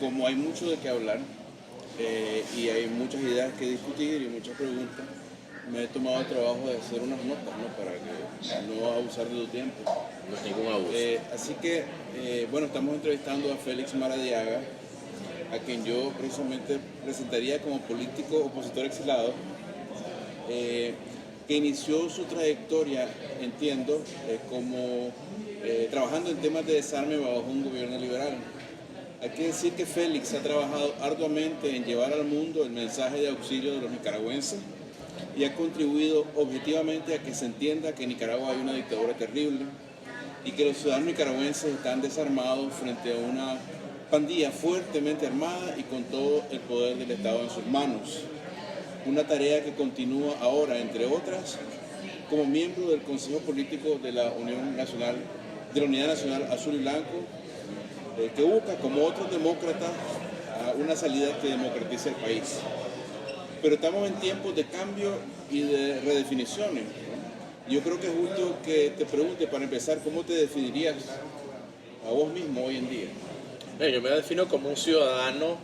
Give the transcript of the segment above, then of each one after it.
como hay mucho de qué hablar y hay muchas ideas que discutir y muchas preguntas, me he tomado el trabajo de hacer unas notas, ¿no? Para que no abusar de tu tiempo. No es ningún abuso. Así que, bueno, estamos entrevistando a Félix Maradiaga, a quien yo precisamente presentaría como político opositor exilado, que inició su trayectoria, entiendo, como trabajando en temas de desarme bajo un gobierno liberal. Hay que decir que Félix ha trabajado arduamente en llevar al mundo el mensaje de auxilio de los nicaragüenses y ha contribuido objetivamente a que se entienda que en Nicaragua hay una dictadura terrible y que los ciudadanos nicaragüenses están desarmados frente a una pandilla fuertemente armada y con todo el poder del Estado en sus manos. Una tarea que continúa ahora, entre otras, como miembro del Consejo Político de la Unidad Nacional Azul y Blanco, que busca, como otros demócratas, una salida que democratice el país. Pero estamos en tiempos de cambio y de redefiniciones, ¿no? Yo creo que es justo que te pregunte, para empezar, ¿cómo te definirías a vos mismo hoy en día? Yo me defino como un ciudadano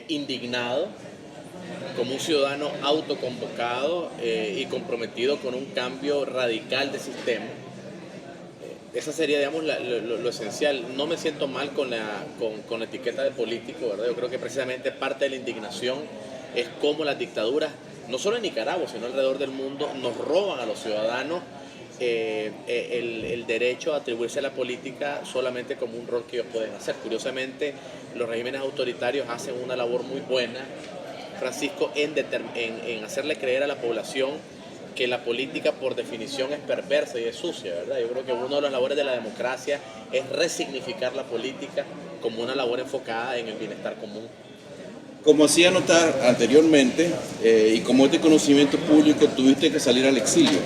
indignado, como un ciudadano autoconvocado y comprometido con un cambio radical de sistema. Esa sería, digamos, lo esencial. No me siento mal con la etiqueta de político, ¿verdad? Yo creo que precisamente parte de la indignación es cómo las dictaduras, no solo en Nicaragua, sino alrededor del mundo, nos roban a los ciudadanos el derecho a atribuirse a la política solamente como un rol que ellos pueden hacer. Curiosamente, los regímenes autoritarios hacen una labor muy buena, Francisco, en hacerle creer a la población que la política por definición es perversa y es sucia, ¿verdad? Yo creo que una de las labores de la democracia es resignificar la política como una labor enfocada en el bienestar común. Como hacía notar anteriormente, y como este conocimiento público, tuviste que salir al exilio.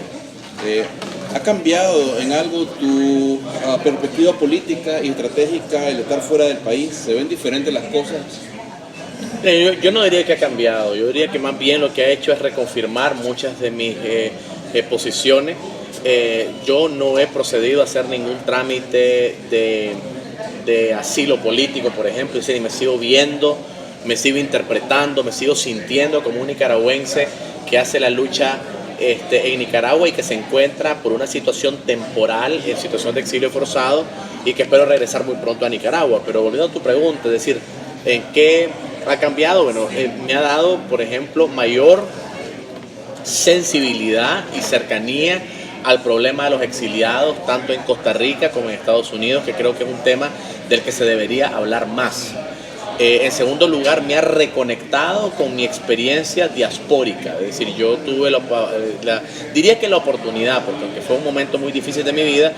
¿Ha cambiado en algo tu perspectiva política y estratégica el estar fuera del país? ¿Se ven diferentes las cosas? Yo no diría que ha cambiado, yo diría que más bien lo que ha hecho es reconfirmar muchas de mis posiciones. Yo no he procedido a hacer ningún trámite de asilo político, por ejemplo, y me sigo viendo, me sigo interpretando, me sigo sintiendo como un nicaragüense que hace la lucha en Nicaragua y que se encuentra por una situación temporal, en situación de exilio forzado, y que espero regresar muy pronto a Nicaragua. Pero volviendo a tu pregunta, es decir, ¿en qué ha cambiado? Bueno, me ha dado, por ejemplo, mayor sensibilidad y cercanía al problema de los exiliados, tanto en Costa Rica como en Estados Unidos, que creo que es un tema del que se debería hablar más. En segundo lugar, me ha reconectado con mi experiencia diaspórica, es decir, yo tuve diría que la oportunidad, porque aunque fue un momento muy difícil de mi vida,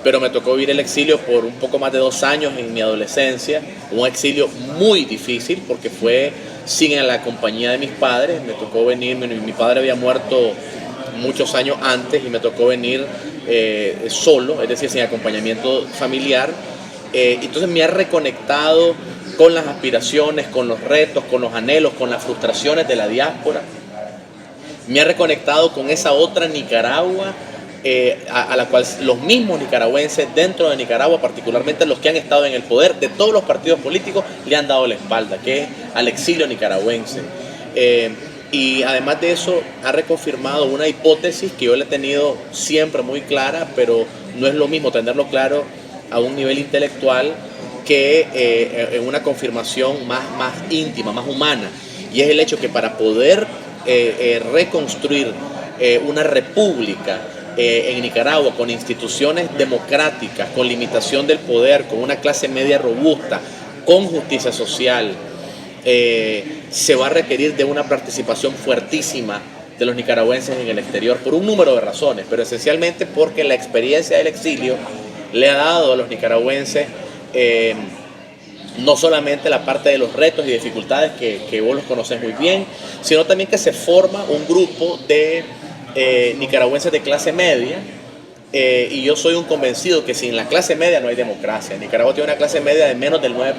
pero me tocó vivir el exilio por un poco más de 2 años en mi adolescencia, un exilio muy difícil porque fue sin la compañía de mis padres. Me tocó venir, mi padre había muerto muchos años antes y me tocó venir solo, es decir, sin acompañamiento familiar. Entonces me ha reconectado con las aspiraciones, con los retos, con los anhelos, con las frustraciones de la diáspora. Me ha reconectado con esa otra Nicaragua a la cual los mismos nicaragüenses dentro de Nicaragua, particularmente los que han estado en el poder de todos los partidos políticos, le han dado la espalda, que es al exilio nicaragüense. Y además de eso, ha reconfirmado una hipótesis que yo le he tenido siempre muy clara, pero no es lo mismo tenerlo claro a un nivel intelectual que en una confirmación más íntima, más humana. Y es el hecho que para poder reconstruir una república en Nicaragua con instituciones democráticas, con limitación del poder, con una clase media robusta, con justicia social, se va a requerir de una participación fuertísima de los nicaragüenses en el exterior por un número de razones, pero esencialmente porque la experiencia del exilio le ha dado a los nicaragüenses no solamente la parte de los retos y dificultades que vos los conocés muy bien, sino también que se forma un grupo de nicaragüenses de clase media, y yo soy un convencido que sin la clase media no hay democracia. Nicaragua tiene una clase media de menos del 9%,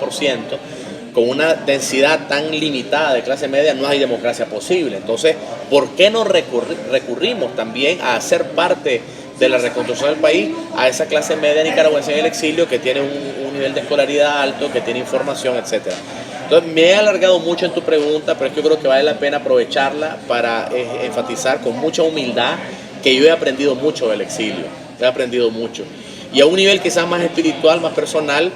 con una densidad tan limitada de clase media no hay democracia posible. Entonces, ¿por qué no recurrimos también a hacer parte de la reconstrucción del país a esa clase media nicaragüense en el exilio que tiene un nivel de escolaridad alto, que tiene información, etcétera. Entonces me he alargado mucho en tu pregunta, pero es que yo creo que vale la pena aprovecharla para enfatizar con mucha humildad que yo he aprendido mucho del exilio, he aprendido mucho. Y a un nivel quizás más espiritual, más personal,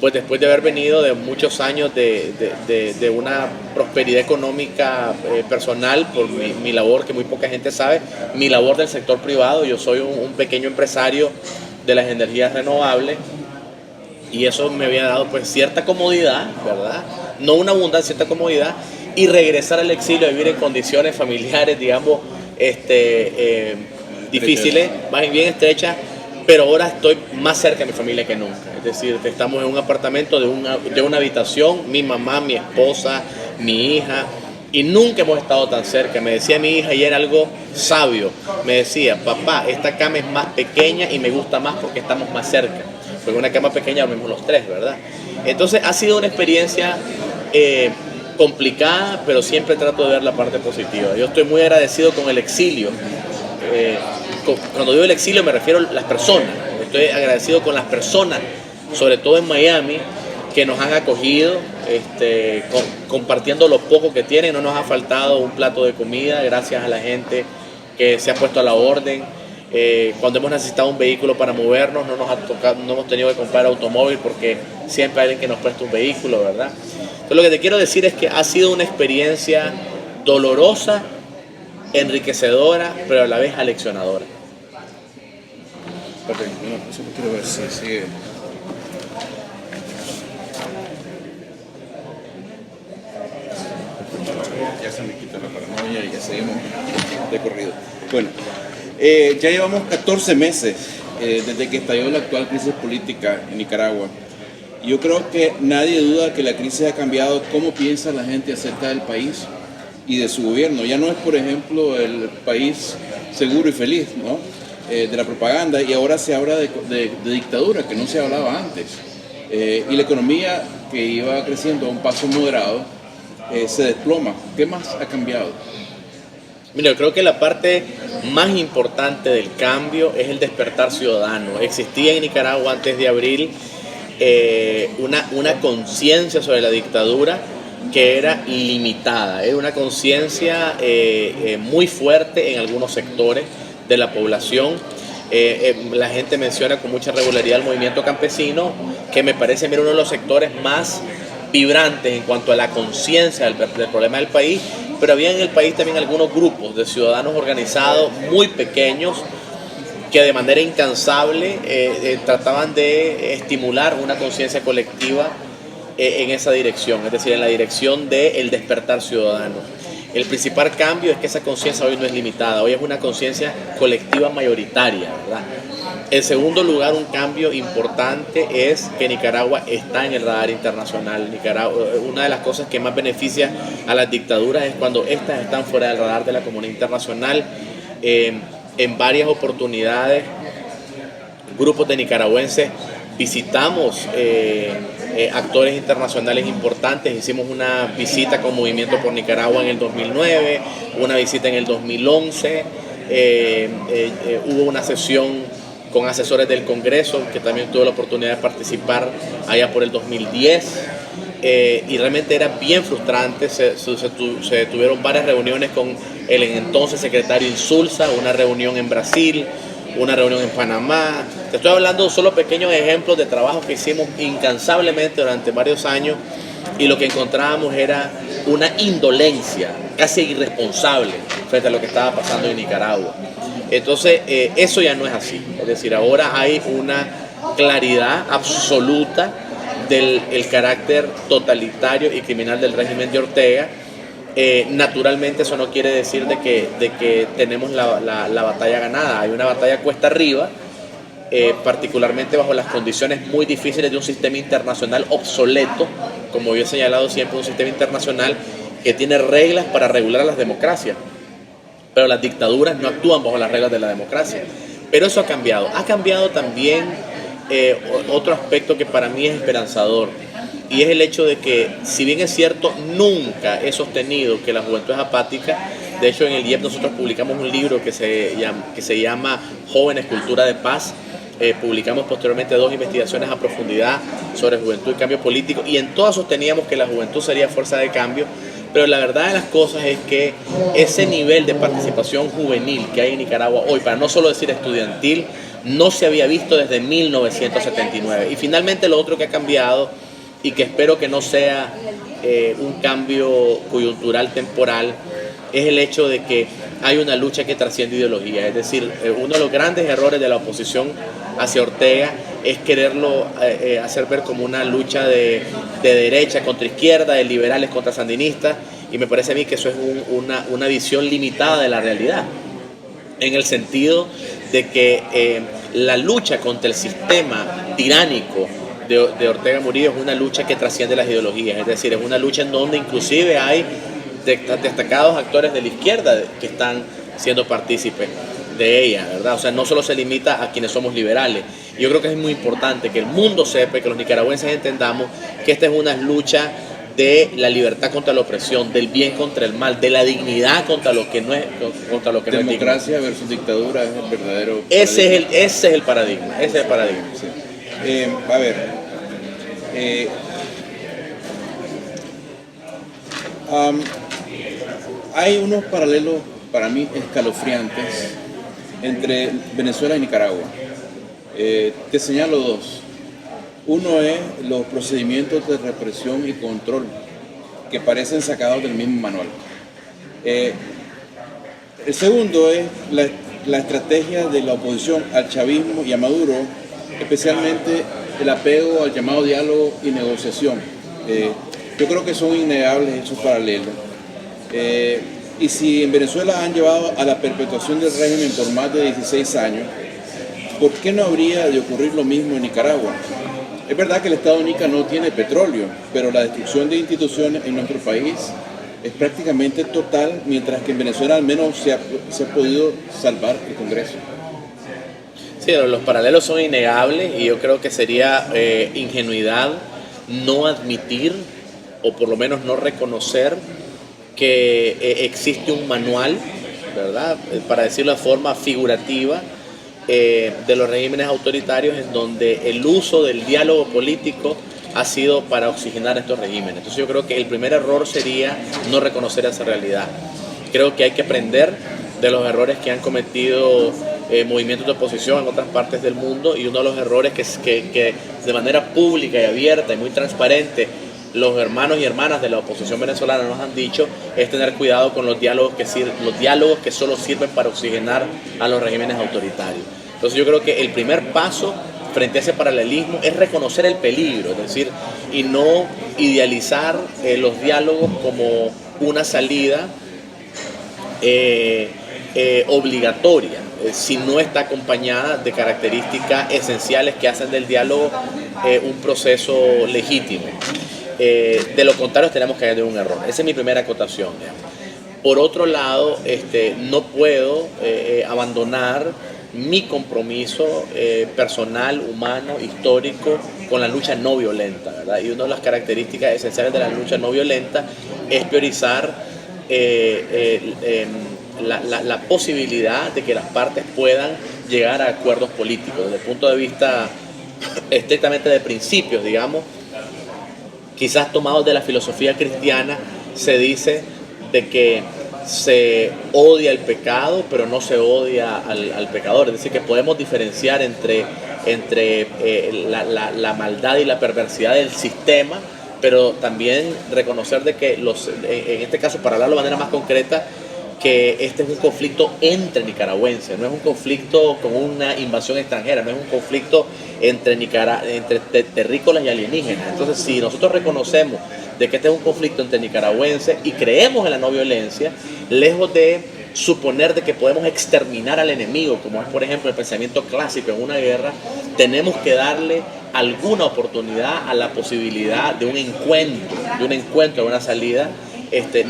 pues después de haber venido de muchos años de una prosperidad económica personal por mi labor, que muy poca gente sabe, mi labor del sector privado. Yo soy un pequeño empresario de las energías renovables y eso me había dado pues cierta comodidad, ¿verdad? No una abundancia, cierta comodidad, y regresar al exilio a vivir en condiciones familiares, digamos, difíciles, más bien estrechas, pero ahora estoy más cerca de mi familia que nunca. Es decir, estamos en un apartamento de una habitación, mi mamá, mi esposa, mi hija, y nunca hemos estado tan cerca. Me decía mi hija, y era algo sabio, me decía: papá, esta cama es más pequeña y me gusta más porque estamos más cerca. Porque una cama pequeña dormimos los tres, ¿verdad? Entonces ha sido una experiencia complicada, pero siempre trato de ver la parte positiva. Yo estoy muy agradecido con el exilio. Cuando digo el exilio me refiero a las personas. Estoy agradecido con las personas, sobre todo en Miami, que nos han acogido, compartiendo lo poco que tienen. No nos ha faltado un plato de comida, gracias a la gente que se ha puesto a la orden. Cuando hemos necesitado un vehículo para movernos, no hemos tenido que comprar automóvil porque siempre hay alguien que nos presta un vehículo, ¿verdad? Entonces lo que te quiero decir es que ha sido una experiencia dolorosa, enriquecedora, pero a la vez aleccionadora. Ok, bueno, eso quiero ver si sigue. Ya se me quita la paranoia y ya seguimos de corrido. Bueno, ya llevamos 14 meses desde que estalló la actual crisis política en Nicaragua. Yo creo que nadie duda que la crisis ha cambiado cómo piensa la gente acerca del país y de su gobierno. Ya no es, por ejemplo, el país seguro y feliz, ¿no? De la propaganda, y ahora se habla de dictadura, que no se hablaba antes. Y la economía, que iba creciendo a un paso moderado, se desploma. ¿Qué más ha cambiado? Mira, yo creo que la parte más importante del cambio es el despertar ciudadano. Existía en Nicaragua antes de abril una conciencia sobre la dictadura que era limitada, era una conciencia muy fuerte en algunos sectores de la población. La gente menciona con mucha regularidad el movimiento campesino, que me parece uno de los sectores más vibrantes en cuanto a la conciencia del problema del país, pero había en el país también algunos grupos de ciudadanos organizados muy pequeños que de manera incansable trataban de estimular una conciencia colectiva en esa dirección, es decir, en la dirección del despertar ciudadano. El principal cambio es que esa conciencia hoy no es limitada, hoy es una conciencia colectiva mayoritaria, ¿verdad? En segundo lugar, un cambio importante es que Nicaragua está en el radar internacional. Una de las cosas que más beneficia a las dictaduras es cuando éstas están fuera del radar de la comunidad internacional. En varias oportunidades, grupos de nicaragüenses visitamos actores internacionales importantes. Hicimos una visita con Movimiento por Nicaragua en el 2009, una visita en el 2011, hubo una sesión con asesores del Congreso, que también tuve la oportunidad de participar allá por el 2010, y realmente era bien frustrante. Se tuvieron varias reuniones con el entonces secretario Insulza, una reunión en Brasil, una reunión en Panamá. Te estoy hablando de solo pequeños ejemplos de trabajo que hicimos incansablemente durante varios años, y lo que encontrábamos era una indolencia casi irresponsable frente a lo que estaba pasando en Nicaragua. Entonces, eso ya no es así. Es decir, ahora hay una claridad absoluta del carácter totalitario y criminal del régimen de Ortega. Naturalmente eso no quiere decir de que tenemos la batalla ganada. Hay una batalla cuesta arriba, particularmente bajo las condiciones muy difíciles de un sistema internacional obsoleto, como yo he señalado siempre, un sistema internacional que tiene reglas para regular a las democracias, pero las dictaduras no actúan bajo las reglas de la democracia. Pero eso ha cambiado. Ha cambiado también otro aspecto que para mí es esperanzador, y es el hecho de que, si bien es cierto, nunca he sostenido que la juventud es apática. De hecho, en el IEP nosotros publicamos un libro que se llama Jóvenes, Cultura de Paz, publicamos posteriormente 2 investigaciones a profundidad sobre juventud y cambio político, y en todas sosteníamos que la juventud sería fuerza de cambio, pero la verdad de las cosas es que ese nivel de participación juvenil que hay en Nicaragua hoy, para no solo decir estudiantil, no se había visto desde 1979. Y finalmente lo otro que ha cambiado, y que espero que no sea un cambio coyuntural temporal, es el hecho de que hay una lucha que trasciende ideología. Es decir, uno de los grandes errores de la oposición hacia Ortega es quererlo hacer ver como una lucha de derecha contra izquierda, de liberales contra sandinistas, y me parece a mí que eso es una visión limitada de la realidad, en el sentido de que la lucha contra el sistema tiránico de Ortega Murillo es una lucha que trasciende las ideologías. Es decir, es una lucha en donde inclusive hay destacados actores de la izquierda que están siendo partícipes de ella, ¿verdad? O sea, no solo se limita a quienes somos liberales. Yo creo que es muy importante que el mundo sepa, que los nicaragüenses entendamos que esta es una lucha de la libertad contra la opresión, del bien contra el mal, de la dignidad contra lo que no es, contra lo que no es digno. Democracia versus dictadura es el verdadero ese es el paradigma. Ese es el paradigma. Sí. A ver, hay unos paralelos para mí escalofriantes entre Venezuela y Nicaragua. Te señalo 2. Uno es los procedimientos de represión y control que parecen sacados del mismo manual. El segundo es la estrategia de la oposición al chavismo y a Maduro, especialmente el apego al llamado diálogo y negociación. Yo creo que son innegables esos paralelos. Y si en Venezuela han llevado a la perpetuación del régimen por más de 16 años, ¿por qué no habría de ocurrir lo mismo en Nicaragua? Es verdad que el Estado Nica no tiene petróleo, pero la destrucción de instituciones en nuestro país es prácticamente total, mientras que en Venezuela al menos se ha podido salvar el Congreso. Sí, los paralelos son innegables, y yo creo que sería ingenuidad no admitir, o por lo menos no reconocer, que existe un manual, ¿verdad?, para decirlo de forma figurativa, de los regímenes autoritarios, en donde el uso del diálogo político ha sido para oxigenar estos regímenes. Entonces yo creo que el primer error sería no reconocer esa realidad. Creo que hay que aprender de los errores que han cometido movimientos de oposición en otras partes del mundo, y uno de los errores que de manera pública y abierta y muy transparente los hermanos y hermanas de la oposición venezolana nos han dicho es tener cuidado con los diálogos que solo sirven para oxigenar a los regímenes autoritarios. Entonces yo creo que el primer paso frente a ese paralelismo es reconocer el peligro, es decir, y no idealizar los diálogos como una salida obligatoria, si no está acompañada de características esenciales que hacen del diálogo un proceso legítimo. De lo contrario, tenemos que hacer un error. Esa es mi primera acotación, digamos. Por otro lado, no puedo abandonar mi compromiso personal, humano, histórico con la lucha no violenta, ¿verdad? Y una de las características esenciales de la lucha no violenta es priorizar la posibilidad de que las partes puedan llegar a acuerdos políticos. Desde el punto de vista estrictamente de principios, digamos, quizás tomados de la filosofía cristiana, se dice de que se odia el pecado, pero no se odia al pecador. Es decir, que podemos diferenciar entre la maldad y la perversidad del sistema, pero también reconocer de que en este caso, para hablarlo de manera más concreta, que este es un conflicto entre nicaragüenses, no es un conflicto con una invasión extranjera, no es un conflicto entre terrícolas y alienígenas. Entonces, si nosotros reconocemos de que este es un conflicto entre nicaragüenses y creemos en la no violencia, lejos de suponer de que podemos exterminar al enemigo, como es por ejemplo el pensamiento clásico en una guerra, tenemos que darle alguna oportunidad a la posibilidad de un encuentro, de una salida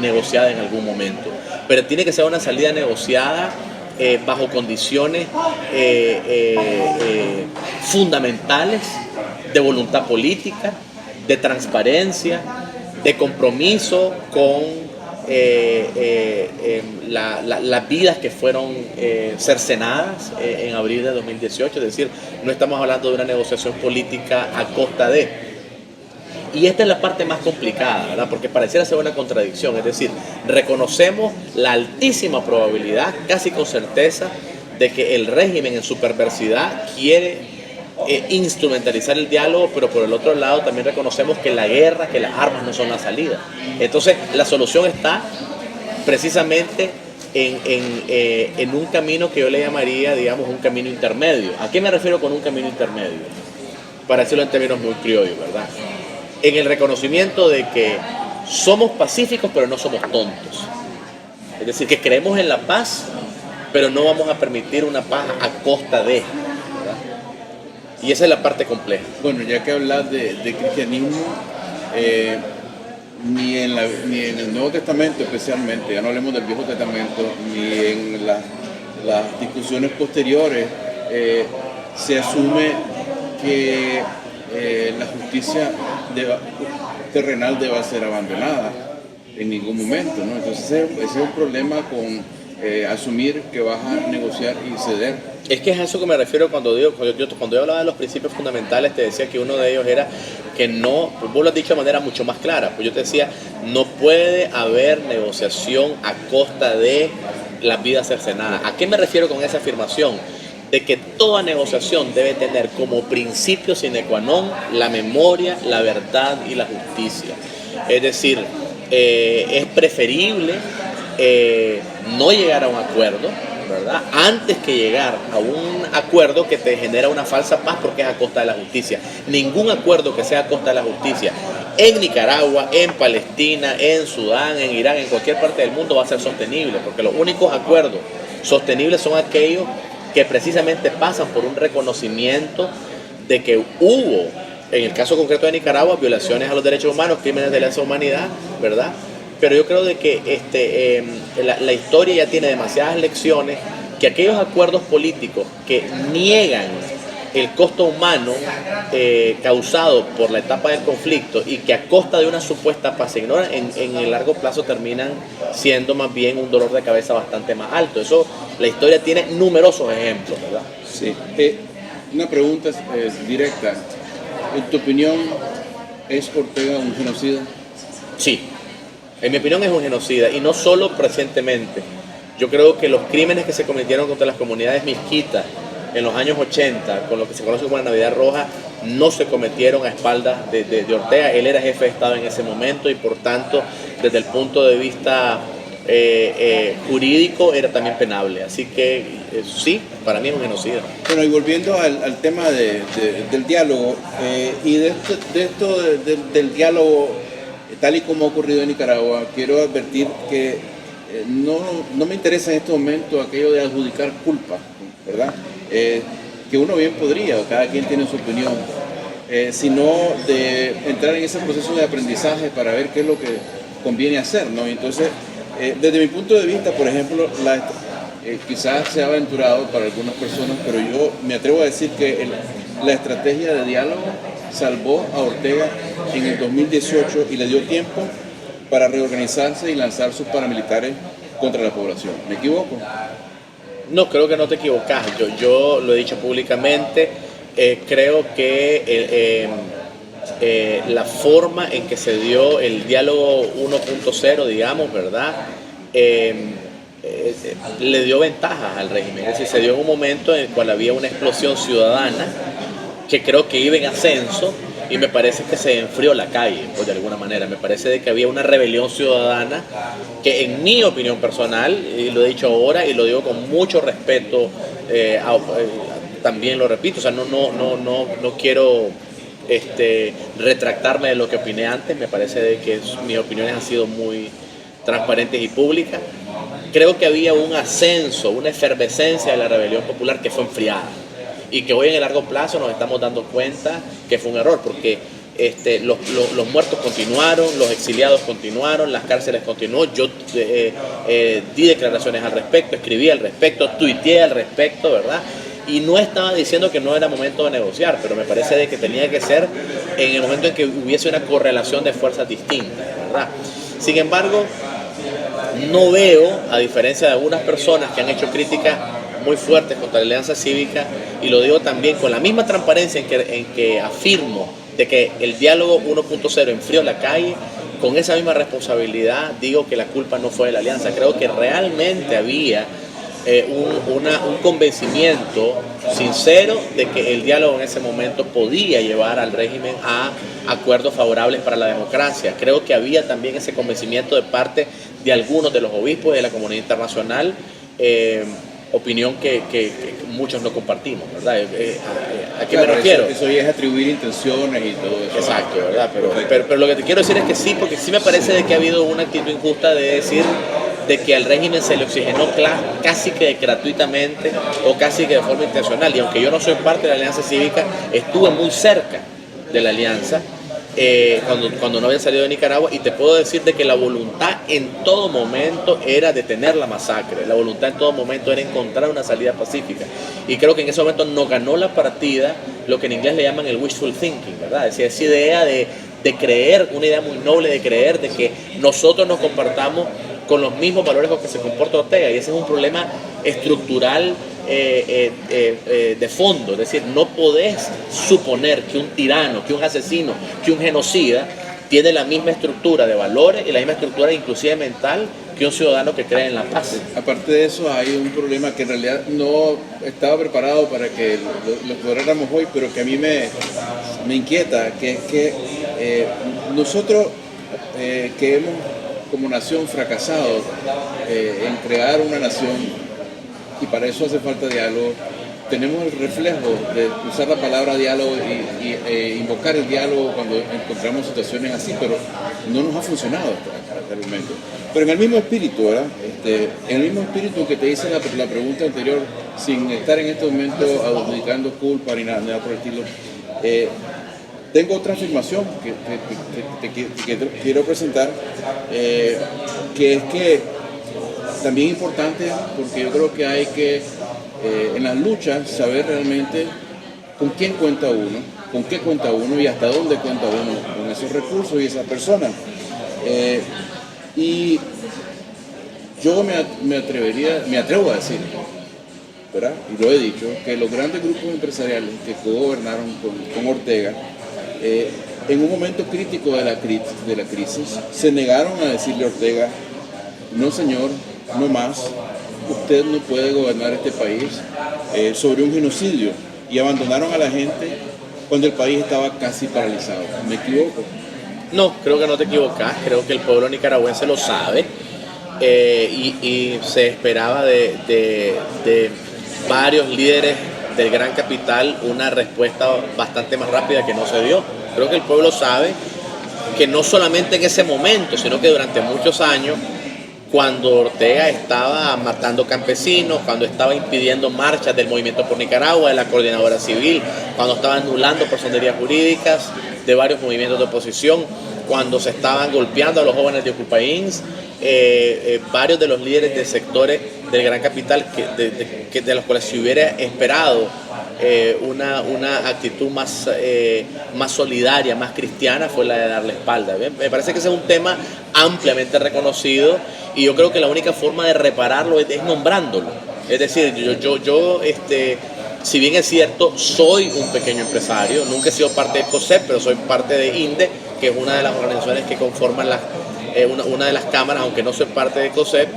negociada en algún momento. Pero tiene que ser una salida negociada bajo condiciones fundamentales de voluntad política, de transparencia, de compromiso con las vidas que fueron cercenadas en abril de 2018, es decir, no estamos hablando de una negociación política a costa de. Y esta es la parte más complicada, ¿verdad? Porque pareciera ser una contradicción, es decir, reconocemos la altísima probabilidad, casi con certeza, de que el régimen en su perversidad quiere instrumentalizar el diálogo, pero por el otro lado también reconocemos que la guerra, que las armas no son la salida. Entonces la solución está precisamente en un camino que yo le llamaría, digamos, un camino intermedio. ¿A qué me refiero con un camino intermedio? Para decirlo en términos muy criollos, ¿verdad? En el reconocimiento de que somos pacíficos pero no somos tontos. Es decir, que creemos en la paz, pero no vamos a permitir una paz a costa de, ¿verdad? Y esa es la parte compleja. Bueno, ya que hablas de cristianismo, ni en el Nuevo Testamento especialmente, ya no hablemos del Viejo Testamento, ni en las discusiones posteriores, se asume que la justicia terrenal deba ser abandonada en ningún momento, ¿no? Entonces ese es un problema con asumir que vas a negociar y ceder. Es que es a eso que me refiero cuando yo hablaba de los principios fundamentales. Te decía que uno de ellos era que no, vos lo has dicho de manera mucho más clara, pues yo te decía, no puede haber negociación a costa de las vidas cercenadas. ¿A qué me refiero con esa afirmación? De que toda negociación debe tener como principio sine qua non la memoria, la verdad y la justicia. Es decir, es preferible no llegar a un acuerdo, ¿verdad? Antes que llegar a un acuerdo que te genera una falsa paz porque es a costa de la justicia. Ningún acuerdo que sea a costa de la justicia en Nicaragua, en Palestina, en Sudán, en Irán, en cualquier parte del mundo va a ser sostenible, porque los únicos acuerdos sostenibles son aquellos que precisamente pasan por un reconocimiento de que hubo, en el caso concreto de Nicaragua, violaciones a los derechos humanos, crímenes de lesa humanidad, ¿verdad? Pero yo creo de que la historia ya tiene demasiadas lecciones, que aquellos acuerdos políticos que niegan el costo humano causado por la etapa del conflicto y que a costa de una supuesta paz se ignoran, en el largo plazo terminan siendo más bien un dolor de cabeza bastante más alto. Eso, la historia tiene numerosos ejemplos, ¿verdad? Sí. Una pregunta directa. En tu opinión, ¿es Ortega un genocida? Sí. En mi opinión es un genocida, y no solo recientemente. Yo creo que los crímenes que se cometieron contra las comunidades misquitas en los años 80, con lo que se conoce como la Navidad Roja, no se cometieron a espaldas de Ortega. Él era jefe de Estado en ese momento y por tanto, desde el punto de vista jurídico, era también penable. Así que sí, para mí es un genocida. Bueno, y volviendo al tema del diálogo, y del diálogo tal y como ha ocurrido en Nicaragua, quiero advertir que no me interesa en este momento aquello de adjudicar culpa, ¿verdad? Que uno bien podría, o cada quien tiene su opinión, sino de entrar en ese proceso de aprendizaje para ver qué es lo que conviene hacer, ¿no? Entonces, desde mi punto de vista, por ejemplo, quizás sea aventurado para algunas personas, pero yo me atrevo a decir que la estrategia de diálogo salvó a Ortega en el 2018 y le dio tiempo para reorganizarse y lanzar sus paramilitares contra la población. ¿Me equivoco? No, creo que no te equivocas. Yo lo he dicho públicamente. Creo que la forma en que se dio el diálogo 1.0, digamos, ¿verdad? Le dio ventajas al régimen. Es decir, se dio en un momento en el cual había una explosión ciudadana que creo que iba en ascenso, y me parece que se enfrió la calle, pues, de alguna manera. Me parece de que había una rebelión ciudadana que, en mi opinión personal, y lo he dicho ahora y lo digo con mucho respeto, también lo repito, o sea, no quiero retractarme de lo que opiné antes. Me parece de que mis opiniones han sido muy transparentes y públicas. Creo que había un ascenso, una efervescencia de la rebelión popular que fue enfriada, y que hoy en el largo plazo nos estamos dando cuenta que fue un error, porque los muertos continuaron, los exiliados continuaron, las cárceles continuó. Yo di declaraciones al respecto, escribí al respecto, tuiteé al respecto, ¿verdad? Y no estaba diciendo que no era momento de negociar, pero me parece de que tenía que ser en el momento en que hubiese una correlación de fuerzas distintas, ¿verdad? Sin embargo, no veo, a diferencia de algunas personas que han hecho críticas muy fuertes contra la Alianza Cívica, y lo digo también con la misma transparencia en que afirmo de que el diálogo 1.0 enfrió la calle, con esa misma responsabilidad digo que la culpa no fue de la Alianza. Creo que realmente había un convencimiento sincero de que el diálogo en ese momento podía llevar al régimen a acuerdos favorables para la democracia. Creo que había también ese convencimiento de parte de algunos de los obispos de la comunidad internacional, opinión que muchos no compartimos, ¿verdad? ¿A qué me refiero? Eso ya es atribuir intenciones y todo eso. Exacto, ¿verdad? Pero lo que te quiero decir es que sí, porque sí me parece de que ha habido una actitud injusta de decir de que al régimen se le oxigenó casi que gratuitamente o casi que de forma intencional. Y aunque yo no soy parte de la Alianza Cívica, estuve muy cerca de la Alianza cuando no había salido de Nicaragua, y te puedo decir de que la voluntad en todo momento era detener la masacre, la voluntad en todo momento era encontrar una salida pacífica, y creo que en ese momento no ganó la partida lo que en inglés le llaman el wishful thinking, ¿verdad? Es decir, esa idea de creer, una idea muy noble de creer de que nosotros nos comportamos con los mismos valores con que se comporta Ortega, y ese es un problema estructural de fondo. Es decir, no podés suponer que un tirano, que un asesino, que un genocida tiene la misma estructura de valores y la misma estructura inclusive mental que un ciudadano que cree en la paz. Aparte de eso, hay un problema que en realidad no estaba preparado para que lo exploráramos hoy, pero que a mí me inquieta, que es que nosotros que hemos como nación fracasado en crear una nación, y para eso hace falta diálogo, tenemos el reflejo de usar la palabra diálogo y invocar el diálogo cuando encontramos situaciones así, pero no nos ha funcionado hasta el momento. Pero en el mismo espíritu, ¿verdad? En el mismo espíritu que te hice la pregunta anterior, sin estar en este momento adjudicando culpa ni nada por el estilo, tengo otra afirmación que te quiero presentar, que es que también importante, porque yo creo que hay que, en las luchas, saber realmente con quién cuenta uno, con qué cuenta uno y hasta dónde cuenta uno con esos recursos y esas personas. Y yo me atrevo a decir, ¿verdad? Y lo he dicho, que los grandes grupos empresariales que gobernaron con Ortega, en un momento crítico de la crisis, se negaron a decirle a Ortega: no señor, no más, usted no puede gobernar este país sobre un genocidio, y abandonaron a la gente cuando el país estaba casi paralizado. ¿Me equivoco? No, creo que no te equivocas, creo que el pueblo nicaragüense lo sabe, y se esperaba de varios líderes del gran capital una respuesta bastante más rápida que no se dio. Creo que el pueblo sabe que no solamente en ese momento, sino que durante muchos años, cuando Ortega estaba matando campesinos, cuando estaba impidiendo marchas del Movimiento por Nicaragua, de la Coordinadora Civil, cuando estaba anulando personerías jurídicas de varios movimientos de oposición, cuando se estaban golpeando a los jóvenes de Ocupains, varios de los líderes de sectores del gran capital de los cuales se hubiera esperado una actitud más solidaria, más cristiana, fue la de darle espalda. ¿Bien? Me parece que ese es un tema ampliamente reconocido, y yo creo que la única forma de repararlo es nombrándolo. Es decir, yo si bien es cierto, soy un pequeño empresario, nunca he sido parte de COSEP, pero soy parte de INDE, que es una de las organizaciones que conforman una de las cámaras, aunque no soy parte de COSEP.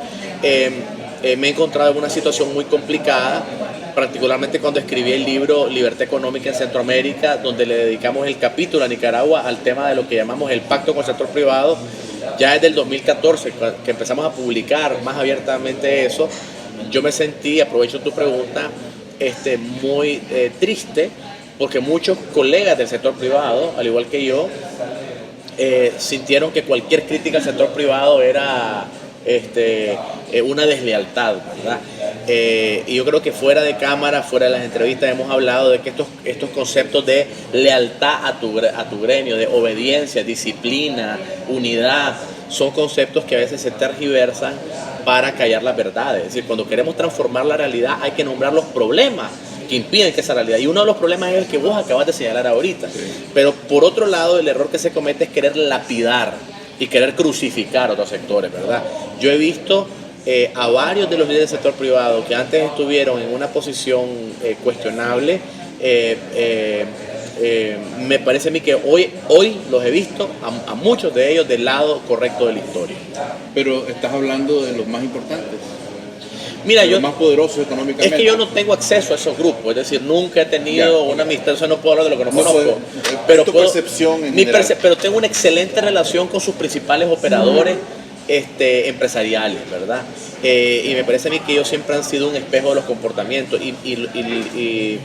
Me he encontrado en una situación muy complicada, particularmente cuando escribí el libro Libertad Económica en Centroamérica, donde le dedicamos el capítulo a Nicaragua al tema de lo que llamamos el pacto con el sector privado. Ya desde el 2014 que empezamos a publicar más abiertamente eso, yo me sentí, aprovecho tu pregunta, muy triste, porque muchos colegas del sector privado, al igual que yo, sintieron que cualquier crítica al sector privado era una deslealtad, ¿verdad? Y yo creo que fuera de cámara, fuera de las entrevistas, hemos hablado de que estos conceptos de lealtad a tu gremio, de obediencia, disciplina, unidad, son conceptos que a veces se tergiversan para callar las verdades. Es decir, cuando queremos transformar la realidad hay que nombrar los problemas que impiden que esa realidad, y uno de los problemas es el que vos acabas de señalar ahorita. Pero por otro lado, el error que se comete es querer lapidar y querer crucificar otros sectores, ¿verdad? Yo he visto a varios de los líderes del sector privado que antes estuvieron en una posición cuestionable, me parece a mí que hoy los he visto a muchos de ellos del lado correcto de la historia. Pero estás hablando de los más importantes. Mira, los más poderosos económicamente. Es que yo no tengo acceso a esos grupos, es decir, nunca he tenido una amistad, o sea, no puedo hablar de lo que no conozco. Pero percepción en general. Pero tengo una excelente relación con sus principales operadores empresariales, ¿verdad? Y me parece a mí que ellos siempre han sido un espejo de los comportamientos y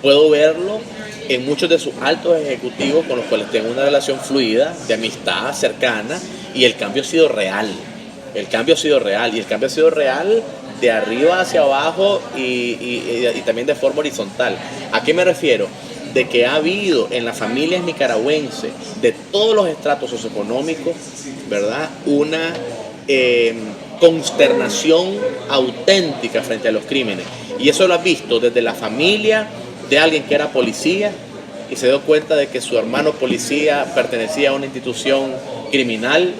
puedo verlo en muchos de sus altos ejecutivos con los cuales tengo una relación fluida, de amistad cercana, y el cambio ha sido real. El cambio ha sido real de arriba hacia abajo y también de forma horizontal. ¿A qué me refiero? De que ha habido en las familias nicaragüenses de todos los estratos socioeconómicos, ¿verdad?, una consternación auténtica frente a los crímenes. Y eso lo has visto desde la familia de alguien que era policía y se dio cuenta de que su hermano policía pertenecía a una institución criminal,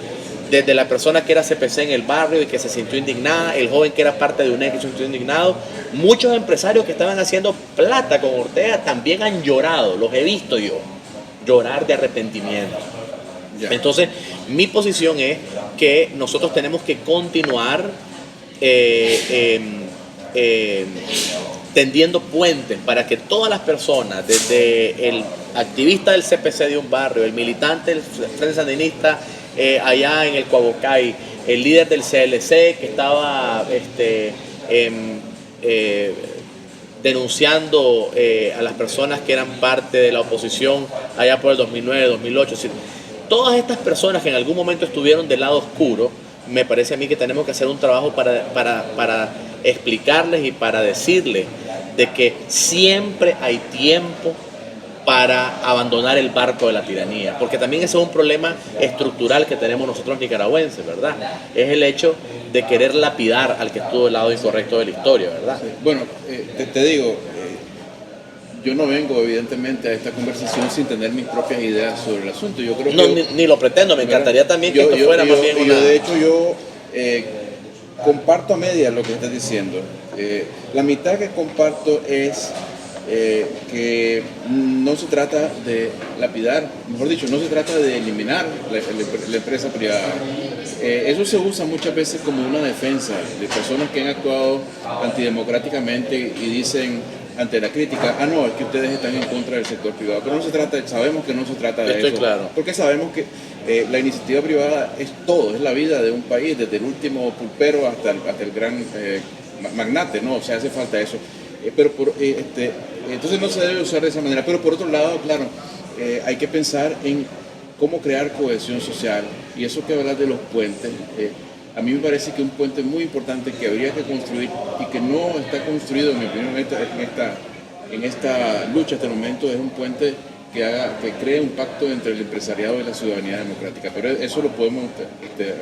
desde la persona que era CPC en el barrio y que se sintió indignada, el joven que era parte de UNED que se sintió indignado. Muchos empresarios que estaban haciendo plata con Ortega también han llorado, los he visto yo, llorar de arrepentimiento. Yeah. Entonces, mi posición es que nosotros tenemos que continuar tendiendo puentes para que todas las personas, desde el activista del CPC de un barrio, el militante del Frente Sandinista allá en el Coabocay, el líder del CLC que estaba denunciando a las personas que eran parte de la oposición allá por el 2009, 2008, es decir, todas estas personas que en algún momento estuvieron del lado oscuro, me parece a mí que tenemos que hacer un trabajo para explicarles y para decirles de que siempre hay tiempo para abandonar el barco de la tiranía, porque también ese es un problema estructural que tenemos nosotros nicaragüenses, ¿verdad? Es el hecho de querer lapidar al que estuvo del lado incorrecto de la historia, ¿verdad? Sí. Bueno, te digo, yo no vengo evidentemente a esta conversación sin tener mis propias ideas sobre el asunto. Yo creo que ni lo pretendo, me encantaría también que esto fuera más bien una... De hecho, yo comparto a medias lo que estás diciendo. La mitad que comparto es que no se trata de lapidar, mejor dicho, no se trata de eliminar la empresa privada. Eso se usa muchas veces como una defensa de personas que han actuado antidemocráticamente y dicen ante la crítica, no, es que ustedes están en contra del sector privado. Pero no se trata, sabemos que no se trata de eso. Claro. Porque sabemos que la iniciativa privada es todo, es la vida de un país, desde el último pulpero hasta el gran magnate, ¿no? O sea, hace falta eso. Entonces no se debe usar de esa manera. Pero por otro lado, claro, hay que pensar en cómo crear cohesión social. Y eso que hablas de los puentes, a mí me parece que un puente muy importante que habría que construir y que no está construido, en mi opinión, en esta lucha hasta el momento, es un puente que cree un pacto entre el empresariado y la ciudadanía democrática. Pero eso lo podemos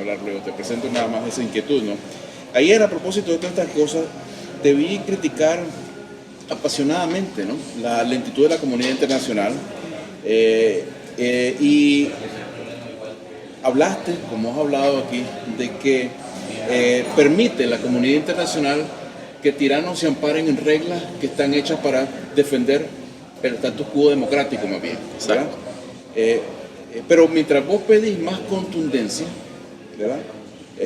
hablar luego. Te presento nada más esa inquietud, ¿no? Ayer, a propósito de todas estas cosas, te vi criticar apasionadamente, ¿no?, la lentitud de la comunidad internacional y hablaste, como has hablado aquí, de que permite la comunidad internacional que tiranos se amparen en reglas que están hechas para defender el status quo democrático, más bien, ¿verdad? Pero mientras vos pedís más contundencia, ¿verdad?,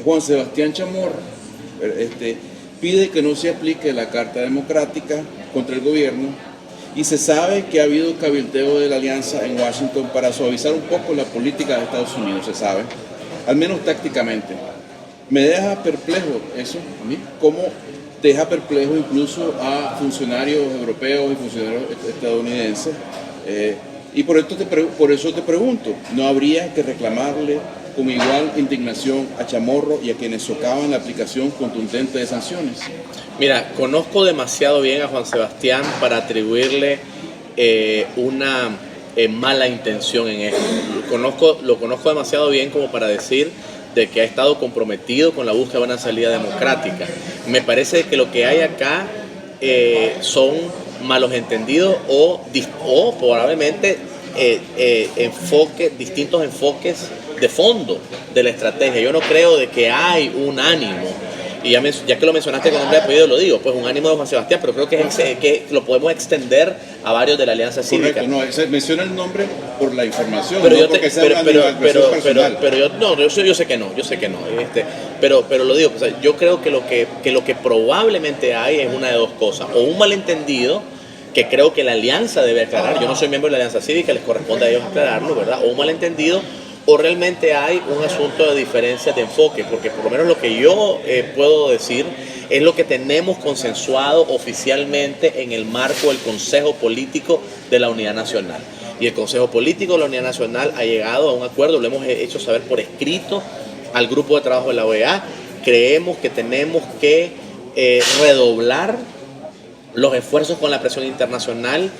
Juan Sebastián Chamorro pide que no se aplique la Carta Democrática contra el gobierno y se sabe que ha habido cabildeo de la alianza en Washington para suavizar un poco la política de Estados Unidos, se sabe, al menos tácticamente. Me deja perplejo eso, a mí, cómo deja perplejo incluso a funcionarios europeos y funcionarios estadounidenses. Y por eso te pregunto, ¿no habría que reclamarle con igual indignación a Chamorro y a quienes socavan la aplicación contundente de sanciones? Mira, conozco demasiado bien a Juan Sebastián para atribuirle una mala intención en esto. Lo conozco demasiado bien como para decir de que ha estado comprometido con la búsqueda de una salida democrática. Me parece que lo que hay acá son malos entendidos o probablemente distintos enfoques de fondo de la estrategia. Yo no creo de que hay un ánimo, y ya que lo mencionaste con nombre y apellido lo digo, pues un ánimo de Juan Sebastián, pero creo que lo podemos extender a varios de la Alianza Cívica. Correcto, no, menciona el nombre por la información, pero no yo porque sea una animadversión personal. Pero yo sé que no, pero lo digo, o sea, yo creo que lo que probablemente hay es una de dos cosas, o un malentendido que creo que la alianza debe aclarar. Yo no soy miembro de la Alianza Cívica, les corresponde a ellos aclararlo, ¿verdad? O un malentendido, o realmente hay un asunto de diferencias de enfoque, porque por lo menos lo que yo puedo decir es lo que tenemos consensuado oficialmente en el marco del Consejo Político de la Unidad Nacional. Y el Consejo Político de la Unidad Nacional ha llegado a un acuerdo, lo hemos hecho saber por escrito al grupo de trabajo de la OEA. Creemos que tenemos que redoblar los esfuerzos con la presión internacional,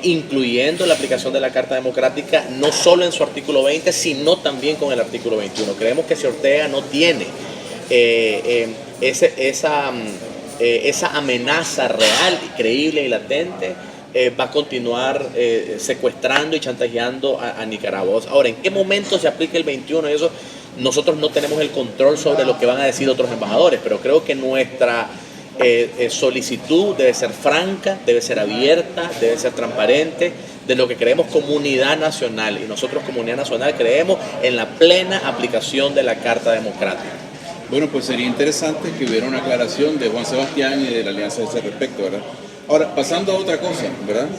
incluyendo la aplicación de la Carta Democrática, no solo en su artículo 20, sino también con el artículo 21. Creemos que si Ortega no tiene esa amenaza real, creíble y latente, va a continuar secuestrando y chantajeando a Nicaragua. Ahora, ¿en qué momento se aplica el 21? Eso nosotros no tenemos el control sobre lo que van a decir otros embajadores, pero creo que nuestra solicitud debe ser franca, debe ser abierta, debe ser transparente, de lo que creemos comunidad nacional, y nosotros comunidad nacional creemos en la plena aplicación de la Carta Democrática. Bueno, pues sería interesante que hubiera una aclaración de Juan Sebastián y de la alianza a ese respecto, ¿verdad? Ahora, pasando a otra cosa, ¿verdad?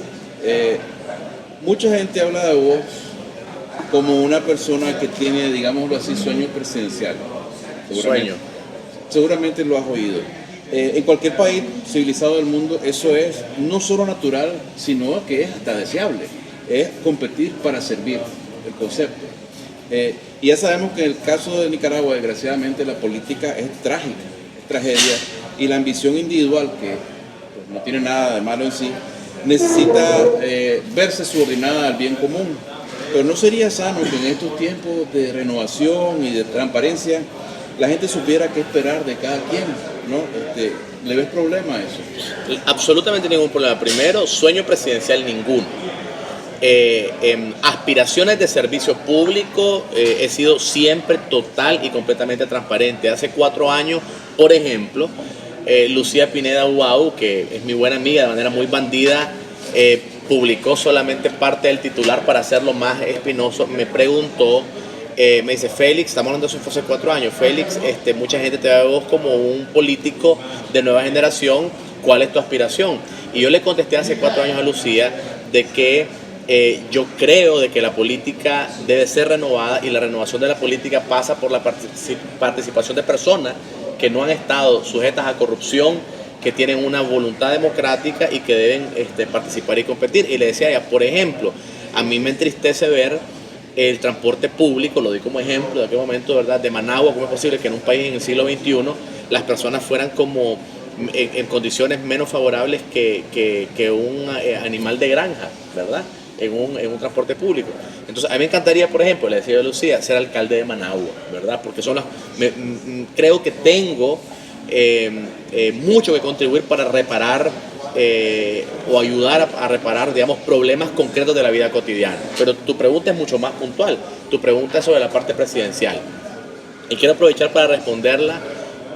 Mucha gente habla de vos como una persona que tiene, digámoslo así, sueño presidencial. Seguramente lo has oído. En cualquier país civilizado del mundo eso es no solo natural, sino que es hasta deseable. Es competir para servir, el concepto. Y ya sabemos que en el caso de Nicaragua, desgraciadamente, la política es trágica, es tragedia, y la ambición individual, que pues, no tiene nada de malo en sí, necesita verse subordinada al bien común. Pero no sería sano que en estos tiempos de renovación y de transparencia la gente supiera qué esperar de cada quien, ¿no? ¿Le ves problema a eso? Absolutamente ningún problema. Primero, sueño presidencial ninguno. Aspiraciones de servicio público, he sido siempre total y completamente transparente. Hace 4 años, por ejemplo, Lucía Pineda Uau, que es mi buena amiga de manera muy bandida, publicó solamente parte del titular para hacerlo más espinoso. Me preguntó, me dice: Félix, estamos hablando de eso hace 4 años, Félix, mucha gente te ve a vos como un político de nueva generación, ¿cuál es tu aspiración? Y yo le contesté hace 4 años a Lucía de que yo creo de que la política debe ser renovada, y la renovación de la política pasa por la participación de personas que no han estado sujetas a corrupción, que tienen una voluntad democrática y que deben participar y competir. Y le decía a ella, por ejemplo, a mí me entristece ver el transporte público, lo di como ejemplo de aquel momento, ¿verdad?, de Managua. ¿Cómo es posible que en un país en el siglo XXI las personas fueran como en condiciones menos favorables que un animal de granja, ¿verdad?, en un transporte público? Entonces, a mí me encantaría, por ejemplo, le decía a Lucía, ser alcalde de Managua, ¿verdad? Porque creo que tengo mucho que contribuir para reparar o ayudar a reparar, digamos, problemas concretos de la vida cotidiana. Pero tu pregunta es mucho más puntual. Tu pregunta es sobre la parte presidencial. Y quiero aprovechar para responderla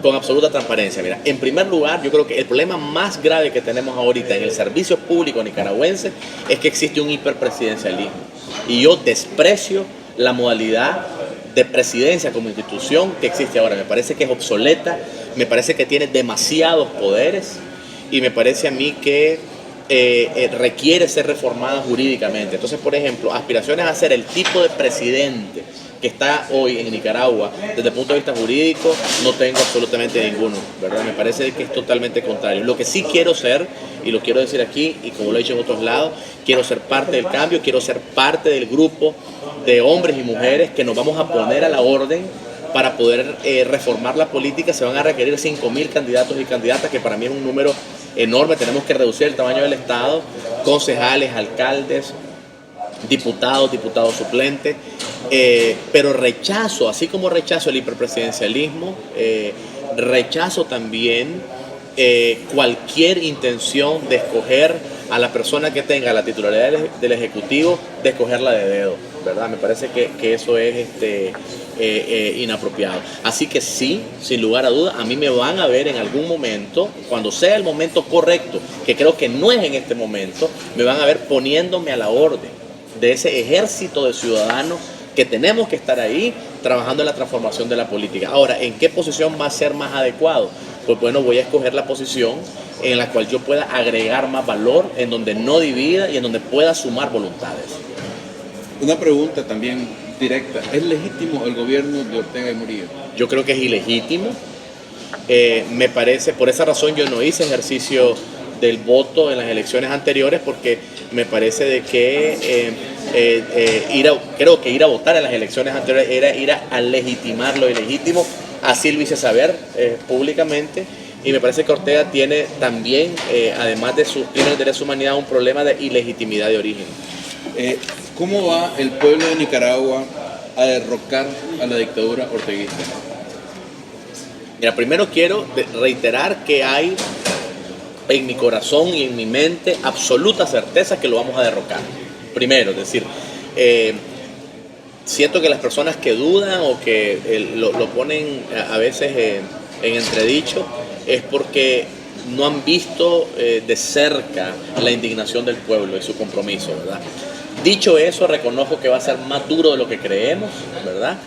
con absoluta transparencia. Mira, en primer lugar, yo creo que el problema más grave que tenemos ahorita en el servicio público nicaragüense es que existe un hiperpresidencialismo. Y yo desprecio la modalidad de presidencia como institución que existe ahora. Me parece que es obsoleta, me parece que tiene demasiados poderes, y me parece a mí que requiere ser reformada jurídicamente. Entonces, por ejemplo, aspiraciones a ser el tipo de presidente que está hoy en Nicaragua desde el punto de vista jurídico, no tengo absolutamente ninguno, ¿verdad? Me parece que es totalmente contrario. Lo que sí quiero ser, y lo quiero decir aquí, y como lo he dicho en otros lados, quiero ser parte del cambio, quiero ser parte del grupo de hombres y mujeres que nos vamos a poner a la orden para poder reformar la política. Se van a requerir 5.000 candidatos y candidatas, que para mí es un número enorme. Tenemos que reducir el tamaño del Estado, concejales, alcaldes, diputados suplentes, pero rechazo, así como rechazo el hiperpresidencialismo, rechazo también cualquier intención de escoger a la persona que tenga la titularidad del Ejecutivo, de escogerla de dedo, ¿verdad? Me parece que eso es inapropiado. Así que sí, sin lugar a dudas, a mí me van a ver en algún momento, cuando sea el momento correcto, que creo que no es en este momento, me van a ver poniéndome a la orden de ese ejército de ciudadanos que tenemos que estar ahí trabajando en la transformación de la política. Ahora, ¿en qué posición va a ser más adecuado? Pues bueno, voy a escoger la posición en la cual yo pueda agregar más valor, en donde no divida y en donde pueda sumar voluntades. Una pregunta también directa. ¿Es legítimo el gobierno de Ortega y Murillo? Yo creo que es ilegítimo. Me parece, por esa razón yo no hice ejercicio del voto en las elecciones anteriores, porque me parece de que creo que ir a votar en las elecciones anteriores era ir a legitimar lo ilegítimo. Así lo hice saber públicamente, y me parece que Ortega tiene también, además de sus crímenes de lesa humanidad, un problema de ilegitimidad de origen. ¿Cómo va el pueblo de Nicaragua a derrocar a la dictadura orteguista? Mira, primero quiero reiterar que hay en mi corazón y en mi mente absoluta certeza que lo vamos a derrocar. Primero, es decir, siento que las personas que dudan o que lo ponen a veces en entredicho es porque no han visto de cerca la indignación del pueblo y su compromiso, ¿verdad? Dicho eso, reconozco que va a ser más duro de lo que creemos, ¿verdad?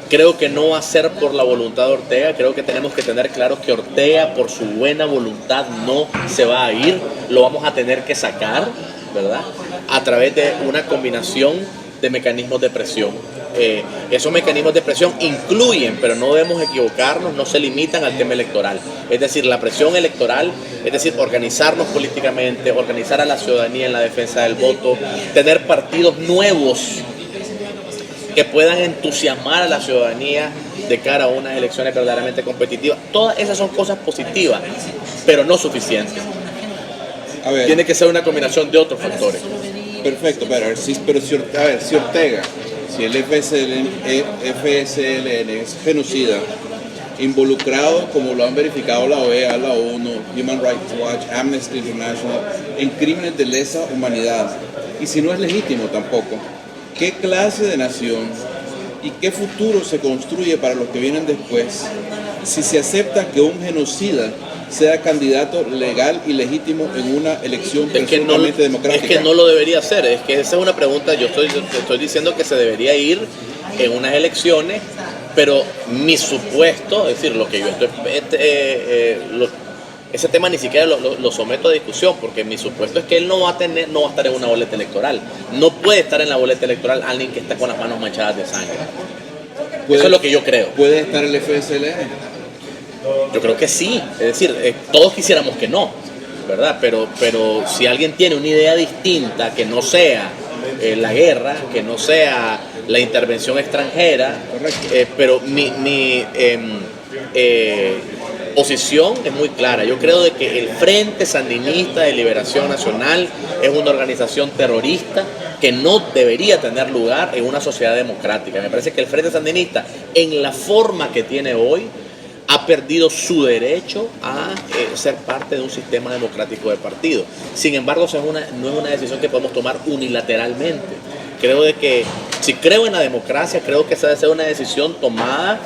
Creo que no va a ser por la voluntad de Ortega. Creo que tenemos que tener claro que Ortega, por su buena voluntad, no se va a ir. Lo vamos a tener que sacar, ¿verdad? A través de una combinación de mecanismos de presión. Esos mecanismos de presión incluyen, pero no debemos equivocarnos, no se limitan al tema electoral. Es decir, la presión electoral, es decir, organizarnos políticamente, organizar a la ciudadanía en la defensa del voto, tener partidos nuevos que puedan entusiasmar a la ciudadanía de cara a unas elecciones verdaderamente competitivas. Todas esas son cosas positivas, pero no suficientes. Tiene que ser una combinación de otros factores. Perfecto, pero si Ortega, si el FSLN es genocida, involucrado, como lo han verificado la OEA, la ONU, Human Rights Watch, Amnesty International, en crímenes de lesa humanidad, y si no es legítimo tampoco, ¿qué clase de nación y qué futuro se construye para los que vienen después si se acepta que un genocida sea candidato legal y legítimo en una elección perfectamente democrática? Es que no lo debería hacer. Es que esa es una pregunta. Yo estoy diciendo que se debería ir en unas elecciones, pero mi supuesto, es decir, lo que yo estoy ese tema ni siquiera lo someto a discusión, porque mi supuesto es que él no va a estar en una boleta electoral. No puede estar en la boleta electoral alguien que está con las manos manchadas de sangre. Eso es lo que yo creo. ¿Puede estar el FSLN? Yo creo que sí. Es decir, todos quisiéramos que no, ¿verdad? Pero si alguien tiene una idea distinta, que no sea la guerra, que no sea la intervención extranjera, pero mi posición es muy clara. Yo creo de que el Frente Sandinista de Liberación Nacional es una organización terrorista que no debería tener lugar en una sociedad democrática. Me parece que el Frente Sandinista, en la forma que tiene hoy, ha perdido su derecho a ser parte de un sistema democrático de partido. Sin embargo, no es una decisión que podemos tomar unilateralmente. Creo de que, si creo en la democracia, creo que esa debe ser una decisión tomada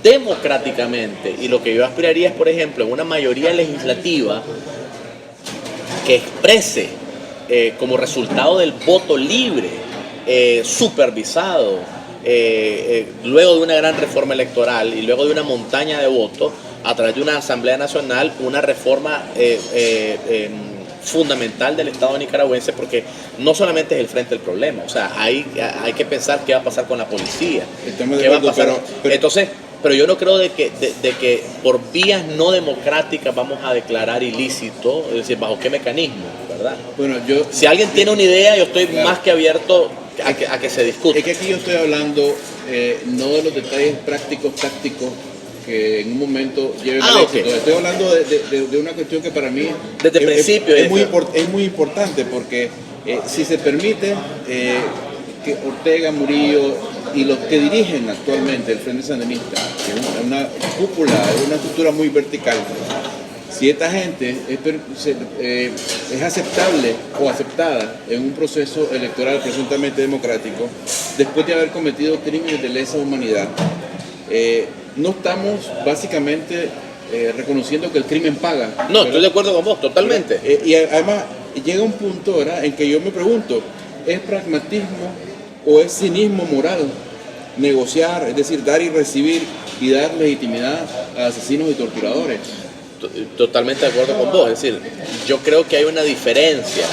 democráticamente, y lo que yo aspiraría es, por ejemplo, en una mayoría legislativa que exprese como resultado del voto libre, supervisado, luego de una gran reforma electoral y luego de una montaña de votos, a través de una Asamblea Nacional, una reforma fundamental del Estado nicaragüense, porque no solamente es el frente el problema, o sea, hay que pensar qué va a pasar con la policía, qué va a pasar. Entonces, pero yo no creo de que por vías no democráticas vamos a declarar ilícito, es decir, ¿bajo qué mecanismo, verdad? Bueno, si alguien tiene una idea, yo estoy más que abierto a que se discuta. Es que aquí yo estoy hablando no de los detalles prácticos, tácticos, que en un momento lleven al éxito. Okay. Estoy hablando de una cuestión que para mí desde el principio es muy importante, porque si se permite que Ortega, Murillo y los que dirigen actualmente el Frente Sandinista, que es una cúpula, es una estructura muy vertical, si esta gente es aceptable o aceptada en un proceso electoral presuntamente democrático, después de haber cometido crímenes de lesa humanidad, no estamos básicamente reconociendo que el crimen paga. No, ¿verdad? estoy de acuerdo con vos, totalmente. Y además llega un punto, ¿verdad?, en que yo me pregunto, ¿es pragmatismo o es cinismo moral negociar, es decir, dar y recibir y dar legitimidad a asesinos y torturadores? Totalmente de acuerdo con vos. Es decir, yo creo que hay una diferencia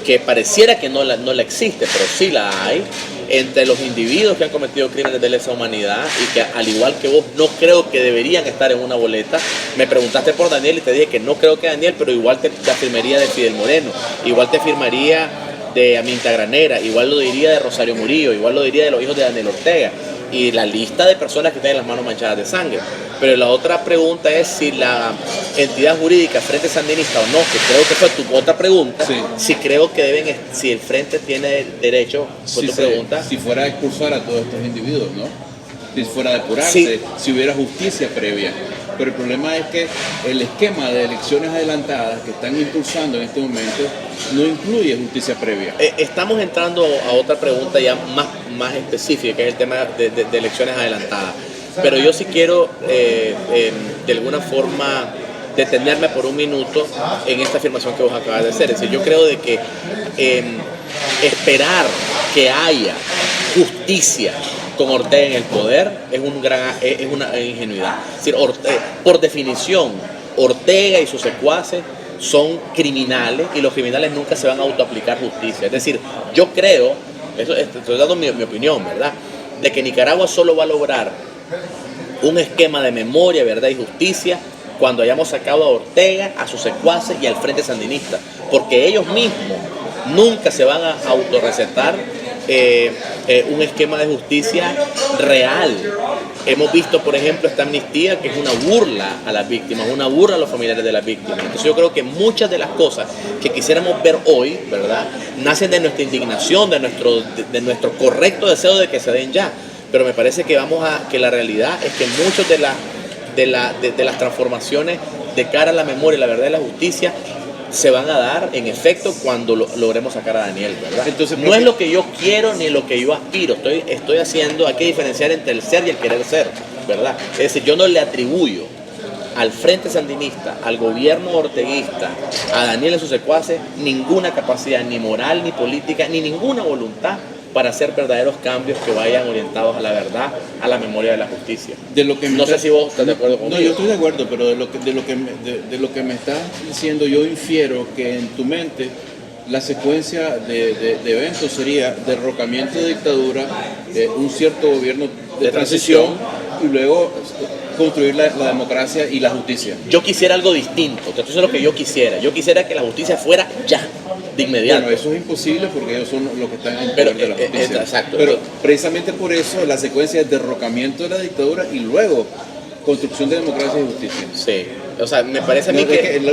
que pareciera que no la existe, pero sí la hay, entre los individuos que han cometido crímenes de lesa humanidad y que, al igual que vos, no creo que deberían estar en una boleta. Me preguntaste por Daniel y te dije que no creo que Daniel, pero igual te afirmaría de Fidel Moreno, igual te afirmaría de Aminta Granera, igual lo diría de Rosario Murillo, igual lo diría de los hijos de Daniel Ortega, y la lista de personas que tienen las manos manchadas de sangre. Pero la otra pregunta es si la entidad jurídica Frente Sandinista o no, que creo que fue tu otra pregunta, sí, si creo que si el Frente tiene derecho, fue tu pregunta. Si fuera a expulsar a todos estos individuos, ¿no? Si fuera a depurarse, si hubiera justicia previa. Pero el problema es que el esquema de elecciones adelantadas que están impulsando en este momento no incluye justicia previa. Estamos entrando a otra pregunta ya más específica, que es el tema de elecciones adelantadas. Pero yo sí quiero, de alguna forma, detenerme por un minuto en esta afirmación que vos acabas de hacer. Es decir, yo creo de que esperar que haya justicia con Ortega en el poder es una ingenuidad. Es decir, por definición, Ortega y sus secuaces son criminales y los criminales nunca se van a autoaplicar justicia. Es decir, yo creo, estoy dando mi opinión, ¿verdad?, de que Nicaragua solo va a lograr un esquema de memoria, verdad y justicia cuando hayamos sacado a Ortega, a sus secuaces y al Frente Sandinista, porque ellos mismos nunca se van a autorrecetar un esquema de justicia real. Hemos visto, por ejemplo, esta amnistía que es una burla a las víctimas, una burla a los familiares de las víctimas. Entonces yo creo que muchas de las cosas que quisiéramos ver hoy, ¿verdad?, nacen de nuestra indignación, de nuestro correcto deseo de que se den ya. Pero me parece que que la realidad es que muchas de las transformaciones de cara a la memoria, la verdad y la justicia se van a dar en efecto cuando logremos sacar a Daniel, ¿verdad? Entonces, no es lo que yo quiero ni lo que yo aspiro, estoy haciendo, hay que diferenciar entre el ser y el querer ser, ¿verdad? Es decir, yo no le atribuyo al Frente Sandinista, al gobierno orteguista, a Daniel y sus secuaces, ninguna capacidad ni moral, ni política, ni ninguna voluntad para hacer verdaderos cambios que vayan orientados a la verdad, a la memoria de la justicia. No sé si vos estás de acuerdo conmigo. No, yo estoy de acuerdo, pero de lo que me estás diciendo, yo infiero que en tu mente la secuencia de eventos sería derrocamiento de dictadura, un cierto gobierno de transición y luego construir la democracia y la justicia. Yo quisiera algo distinto, que eso es lo que yo quisiera. Yo quisiera que la justicia fuera ya, de inmediato. Bueno, eso es imposible porque ellos son los que están en poder de la justicia. Exacto. Pero precisamente por eso la secuencia es derrocamiento de la dictadura y luego construcción de democracia y justicia. Sí, o sea, me parece a mí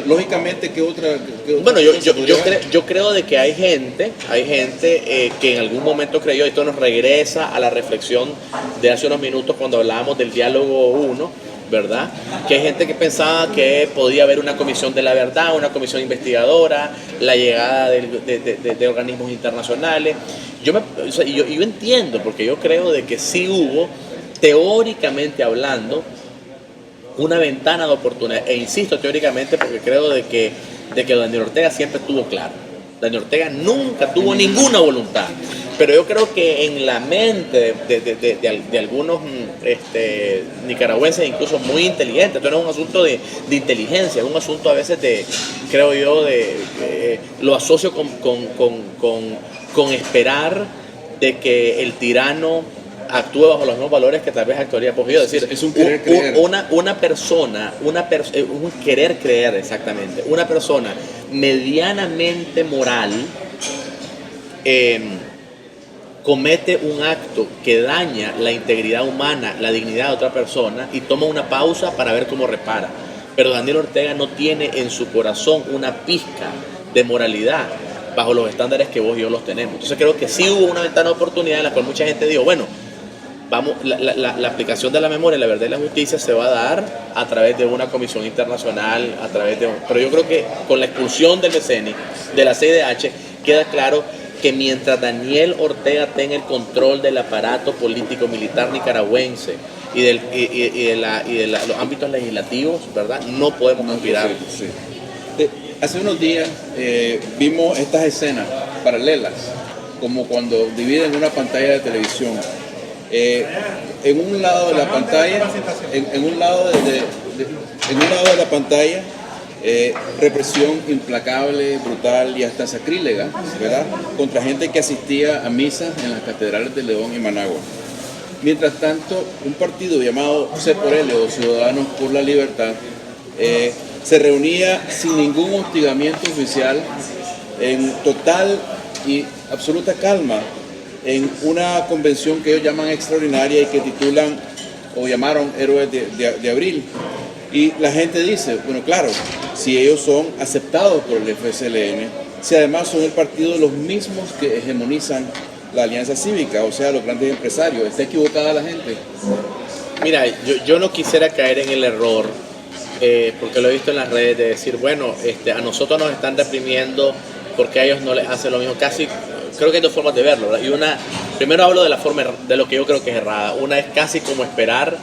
lógicamente, ¿qué otra bueno, yo creo de que hay gente que en algún momento creyó, esto nos regresa a la reflexión de hace unos minutos cuando hablábamos del diálogo 1, ¿verdad? Que hay gente que pensaba que podía haber una comisión de la verdad, una comisión investigadora, la llegada de organismos internacionales. Yo entiendo, porque yo creo de que sí hubo, teóricamente hablando, una ventana de oportunidad, e insisto teóricamente porque creo de que Daniel Ortega siempre estuvo claro. Daniel Ortega nunca tuvo ninguna voluntad, pero yo creo que en la mente de algunos nicaragüenses, incluso muy inteligentes, esto no es un asunto de inteligencia, es un asunto a veces creo yo, lo asocio con esperar de que el tirano actúe bajo los mismos valores que tal vez actuaría Porfirio. Es decir, es un querer creer. Una persona, un querer creer, exactamente. Una persona medianamente moral comete un acto que daña la integridad humana, la dignidad de otra persona y toma una pausa para ver cómo repara. Pero Daniel Ortega no tiene en su corazón una pizca de moralidad bajo los estándares que vos y yo los tenemos. Entonces creo que sí hubo una ventana de oportunidad en la cual mucha gente dijo, bueno, la aplicación de la memoria, la verdad y la justicia se va a dar a través de una comisión internacional, pero yo creo que con la expulsión del BCN, de la CIDH, queda claro que mientras Daniel Ortega tenga el control del aparato político militar nicaragüense y de los ámbitos legislativos, ¿verdad? No podemos aspirar. Sí. Hace unos días vimos estas escenas paralelas, como cuando dividen una pantalla de televisión. En un lado de la pantalla, en un lado de la pantalla, represión implacable, brutal y hasta sacrílega, ¿verdad?, contra gente que asistía a misas en las catedrales de León y Managua. Mientras tanto, un partido llamado C por L o Ciudadanos por la Libertad se reunía sin ningún hostigamiento oficial, en total y absoluta calma, en una convención que ellos llaman extraordinaria y que titulan o llamaron Héroes de Abril. Y la gente dice, bueno, claro, si ellos son aceptados por el FSLN, si además son el partido de los mismos que hegemonizan la alianza cívica, o sea, los grandes empresarios, ¿está equivocada la gente? Mira, yo no quisiera caer en el error, porque lo he visto en las redes, de decir, bueno, a nosotros nos están reprimiendo porque a ellos no les hacen lo mismo. Casi, creo que hay dos formas de verlo, ¿verdad? Y primero hablo de la forma de lo que yo creo que es errada. Una es casi como esperar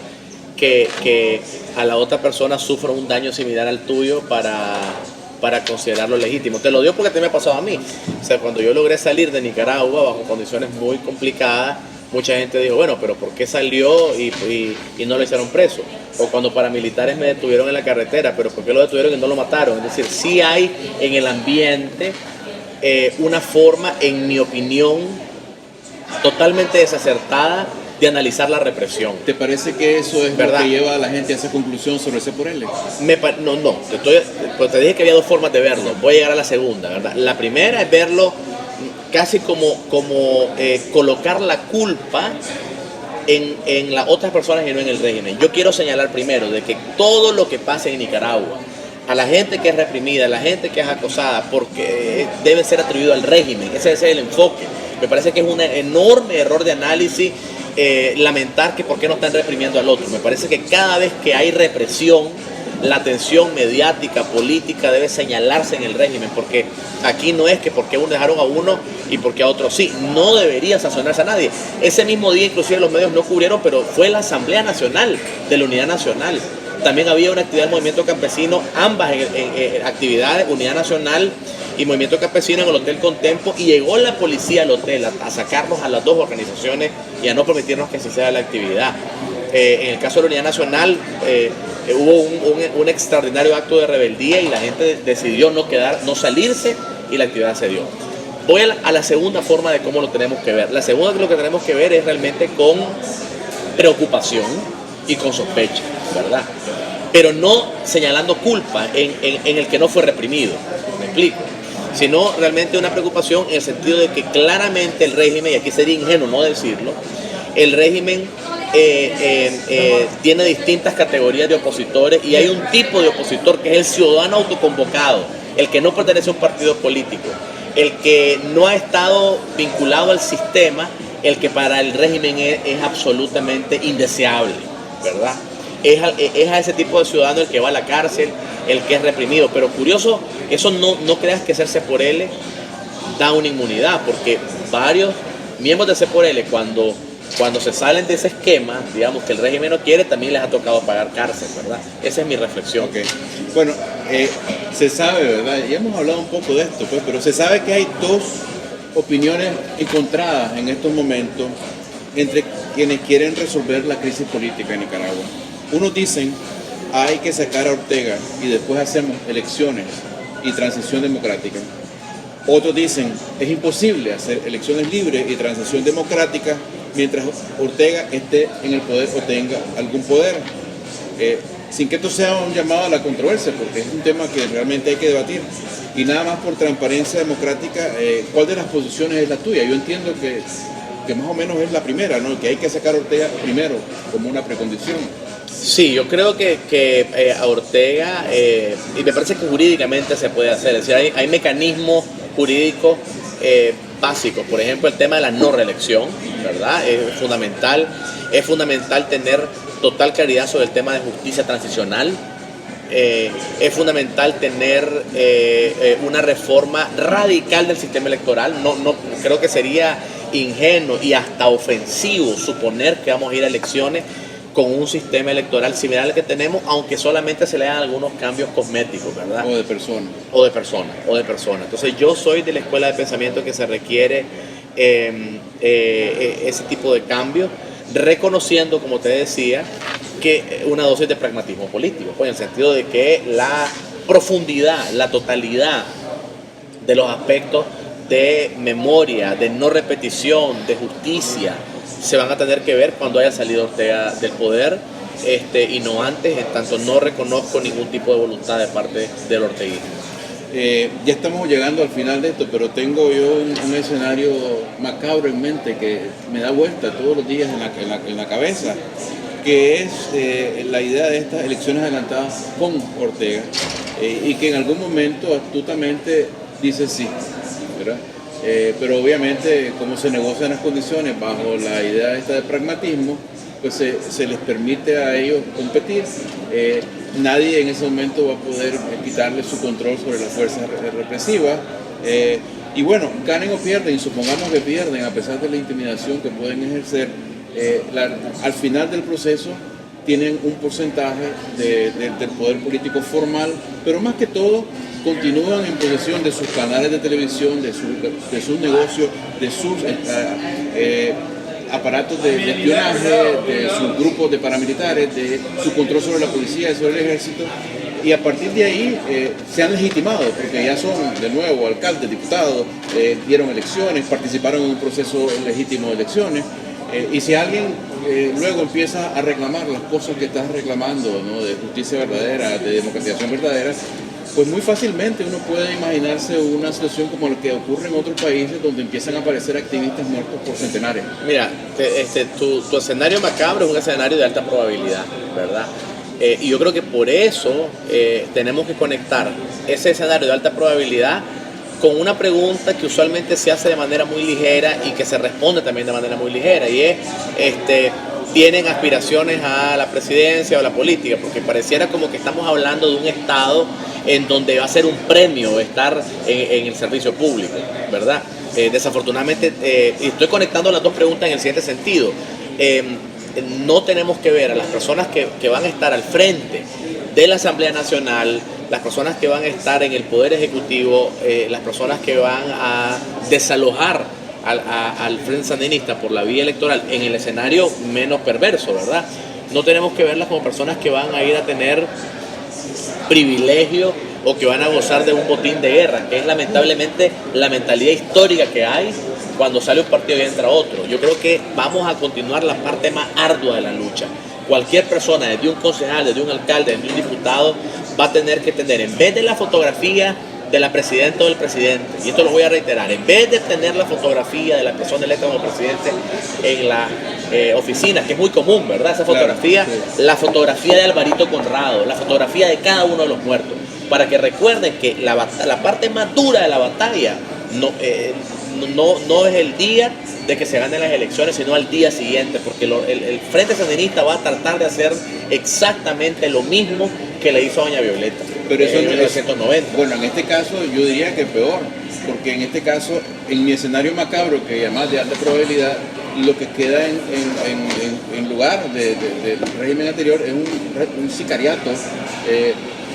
que a la otra persona sufra un daño similar al tuyo para considerarlo legítimo. Te lo digo porque te me ha pasado a mí. O sea, cuando yo logré salir de Nicaragua bajo condiciones muy complicadas, mucha gente dijo, bueno, pero ¿por qué salió y no lo hicieron preso? O cuando paramilitares me detuvieron en la carretera, pero ¿por qué lo detuvieron y no lo mataron? Es decir, sí hay en el ambiente una forma, en mi opinión, totalmente desacertada de analizar la represión. ¿Te parece que eso es ¿verdad? Lo que lleva a la gente a esa conclusión sobre C por L? No. Pues te dije que había dos formas de verlo. Voy a llegar a la segunda, ¿verdad? La primera es verlo casi como colocar la culpa en las otras personas y no en el régimen. Yo quiero señalar primero de que todo lo que pasa en Nicaragua, a la gente que es reprimida, a la gente que es acosada, porque debe ser atribuido al régimen. Ese es el enfoque. Me parece que es un enorme error de análisis lamentar que por qué no están reprimiendo al otro. Me parece que cada vez que hay represión, la atención mediática, política debe señalarse en el régimen, porque aquí no es que porque uno dejaron a uno y porque a otro sí. No debería sancionarse a nadie. Ese mismo día inclusive los medios no cubrieron, pero fue la Asamblea Nacional de la Unidad Nacional. También había una actividad del Movimiento Campesino, ambas en actividades, Unidad Nacional y Movimiento Campesino en el Hotel Contempo, y llegó la policía al hotel a sacarnos a las dos organizaciones y a no permitirnos que se hiciera la actividad. En el caso de la Unidad Nacional hubo un extraordinario acto de rebeldía y la gente decidió no salirse y la actividad se dio. Voy a la segunda forma de cómo lo tenemos que ver. La segunda que lo que tenemos que ver es realmente con preocupación y con sospecha, ¿verdad? Pero no señalando culpa en el que no fue reprimido, ¿me explico? Sino realmente una preocupación en el sentido de que claramente el régimen, y aquí sería ingenuo no decirlo, el régimen tiene distintas categorías de opositores y hay un tipo de opositor que es el ciudadano autoconvocado, el que no pertenece a un partido político, el que no ha estado vinculado al sistema, el que para el régimen es absolutamente indeseable, ¿verdad? Es a ese tipo de ciudadano el que va a la cárcel, el que es reprimido. Pero curioso, eso no creas que ser C por L da una inmunidad, porque varios miembros de C por L cuando se salen de ese esquema, digamos que el régimen no quiere, también les ha tocado pagar cárcel, ¿verdad? Esa es mi reflexión. Okay. Bueno, se sabe, ¿verdad? Ya hemos hablado un poco de esto, pues, pero se sabe que hay dos opiniones encontradas en estos momentos entre quienes quieren resolver la crisis política en Nicaragua. Unos dicen, hay que sacar a Ortega y después hacemos elecciones y transición democrática. Otros dicen, es imposible hacer elecciones libres y transición democrática mientras Ortega esté en el poder o tenga algún poder. Sin que esto sea un llamado a la controversia, porque es un tema que realmente hay que debatir. Y nada más por transparencia democrática, ¿cuál de las posiciones es la tuya? Yo entiendo que más o menos es la primera, ¿no? Que hay que sacar a Ortega primero como una precondición. Sí, yo creo que a Ortega, y me parece que jurídicamente se puede hacer, es decir, hay mecanismos jurídicos básicos. Por ejemplo, el tema de la no reelección, ¿verdad? Es fundamental tener total claridad sobre el tema de justicia transicional. Es fundamental tener una reforma radical del sistema electoral. No creo que sería ingenuo y hasta ofensivo suponer que vamos a ir a elecciones con un sistema electoral similar al que tenemos, aunque solamente se le hagan algunos cambios cosméticos, ¿verdad? O de persona. Entonces yo soy de la escuela de pensamiento que se requiere ese tipo de cambios, reconociendo, como te decía, que una dosis de pragmatismo político, pues, en el sentido de que la profundidad, la totalidad de los aspectos de memoria, de no repetición, de justicia, se van a tener que ver cuando haya salido Ortega del poder, y no antes. En tanto no reconozco ningún tipo de voluntad de parte del orteguismo. Ya estamos llegando al final de esto, pero tengo yo un escenario macabro en mente que me da vuelta todos los días en la cabeza, que es la idea de estas elecciones adelantadas con Ortega, y que en algún momento astutamente dice sí, ¿verdad? Pero obviamente, como se negocian las condiciones bajo la idea esta de pragmatismo, pues se les permite a ellos competir. Nadie en ese momento va a poder quitarle su control sobre las fuerzas represivas. Y bueno, ganen o pierden, y supongamos que pierden, a pesar de la intimidación que pueden ejercer, al final del proceso tienen un porcentaje del poder político formal, pero más que todo continúan en posesión de sus canales de televisión, de sus negocios, de sus aparatos de espionaje, de sus grupos de paramilitares, de su control sobre la policía y sobre el ejército. Y a partir de ahí se han legitimado, porque ya son de nuevo alcaldes, diputados, dieron elecciones, participaron en un proceso legítimo de elecciones. Y si alguien luego empieza a reclamar las cosas que estás reclamando, ¿no?, de justicia verdadera, de democratización verdadera, pues muy fácilmente uno puede imaginarse una situación como la que ocurre en otros países, donde empiezan a aparecer activistas muertos por centenares. Mira, tu escenario macabro es un escenario de alta probabilidad, ¿verdad? Y yo creo que por eso tenemos que conectar ese escenario de alta probabilidad con una pregunta que usualmente se hace de manera muy ligera y que se responde también de manera muy ligera, y es, ¿tienen aspiraciones a la presidencia o a la política? Porque pareciera como que estamos hablando de un estado en donde va a ser un premio estar en el servicio público, ¿verdad? Desafortunadamente, y estoy conectando las dos preguntas en el siguiente sentido. No tenemos que ver a las personas que van a estar al frente de la Asamblea Nacional, las personas que van a estar en el Poder Ejecutivo, las personas que van a desalojar al Frente Sandinista por la vía electoral en el escenario menos perverso, ¿verdad? No tenemos que verlas como personas que van a ir a tener privilegio o que van a gozar de un botín de guerra, que es lamentablemente la mentalidad histórica que hay cuando sale un partido y entra otro. Yo creo que vamos a continuar la parte más ardua de la lucha. Cualquier persona, desde un concejal, desde un alcalde, desde un diputado, va a tener que tener, en vez de la fotografía de la presidenta o del presidente, y esto lo voy a reiterar, en vez de tener la fotografía de la persona electa como presidente en la oficina, que es muy común, ¿verdad? Esa fotografía, claro, sí. La fotografía de Alvarito Conrado, la fotografía de cada uno de los muertos, para que recuerden que la parte más dura de la batalla no es el día de que se ganen las elecciones, sino al día siguiente, porque el Frente Sandinista va a tratar de hacer exactamente lo mismo que le hizo a doña Violeta. Pero eso en 1990. Bueno, en este caso yo diría que peor, porque en este caso, en mi escenario macabro, que además de alta probabilidad, lo que queda en lugar del régimen anterior es un sicariato,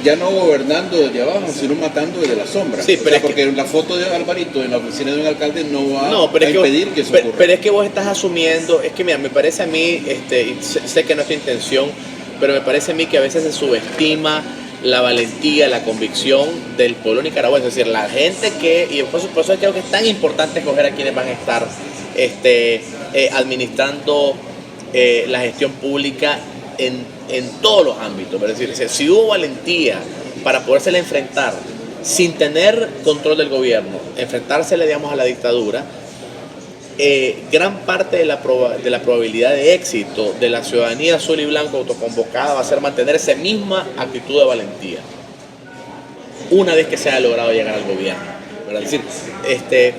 ya no gobernando desde abajo, sino matando desde la sombra. Sí, pero porque la foto de Alvarito en la oficina de un alcalde no va a impedir que eso ocurra. Pero es que vos estás asumiendo, es que mira, me parece a mí, y sé que no es tu intención, pero me parece a mí que a veces se subestima la valentía, la convicción del pueblo nicaragüense. Es decir, la gente y por eso creo que es tan importante escoger a quienes van a estar administrando la gestión pública en todos los ámbitos. Es decir, si hubo valentía para podérsela enfrentar sin tener control del gobierno, enfrentársele, digamos, a la dictadura, gran parte de la probabilidad de éxito de la ciudadanía azul y blanco autoconvocada va a ser mantener esa misma actitud de valentía una vez que se haya logrado llegar al gobierno, ¿verdad? Es decir,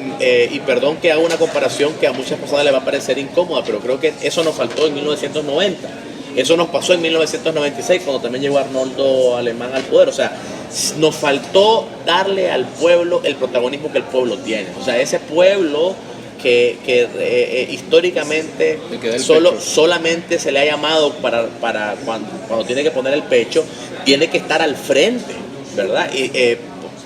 y perdón que haga una comparación que a muchas personas les va a parecer incómoda, pero creo que eso nos faltó en 1990. Eso nos pasó en 1996 cuando también llegó Arnoldo Alemán al poder. O sea, nos faltó darle al pueblo el protagonismo que el pueblo tiene. O sea, ese pueblo que históricamente solamente se le ha llamado para cuando tiene que poner el pecho, tiene que estar al frente, ¿verdad?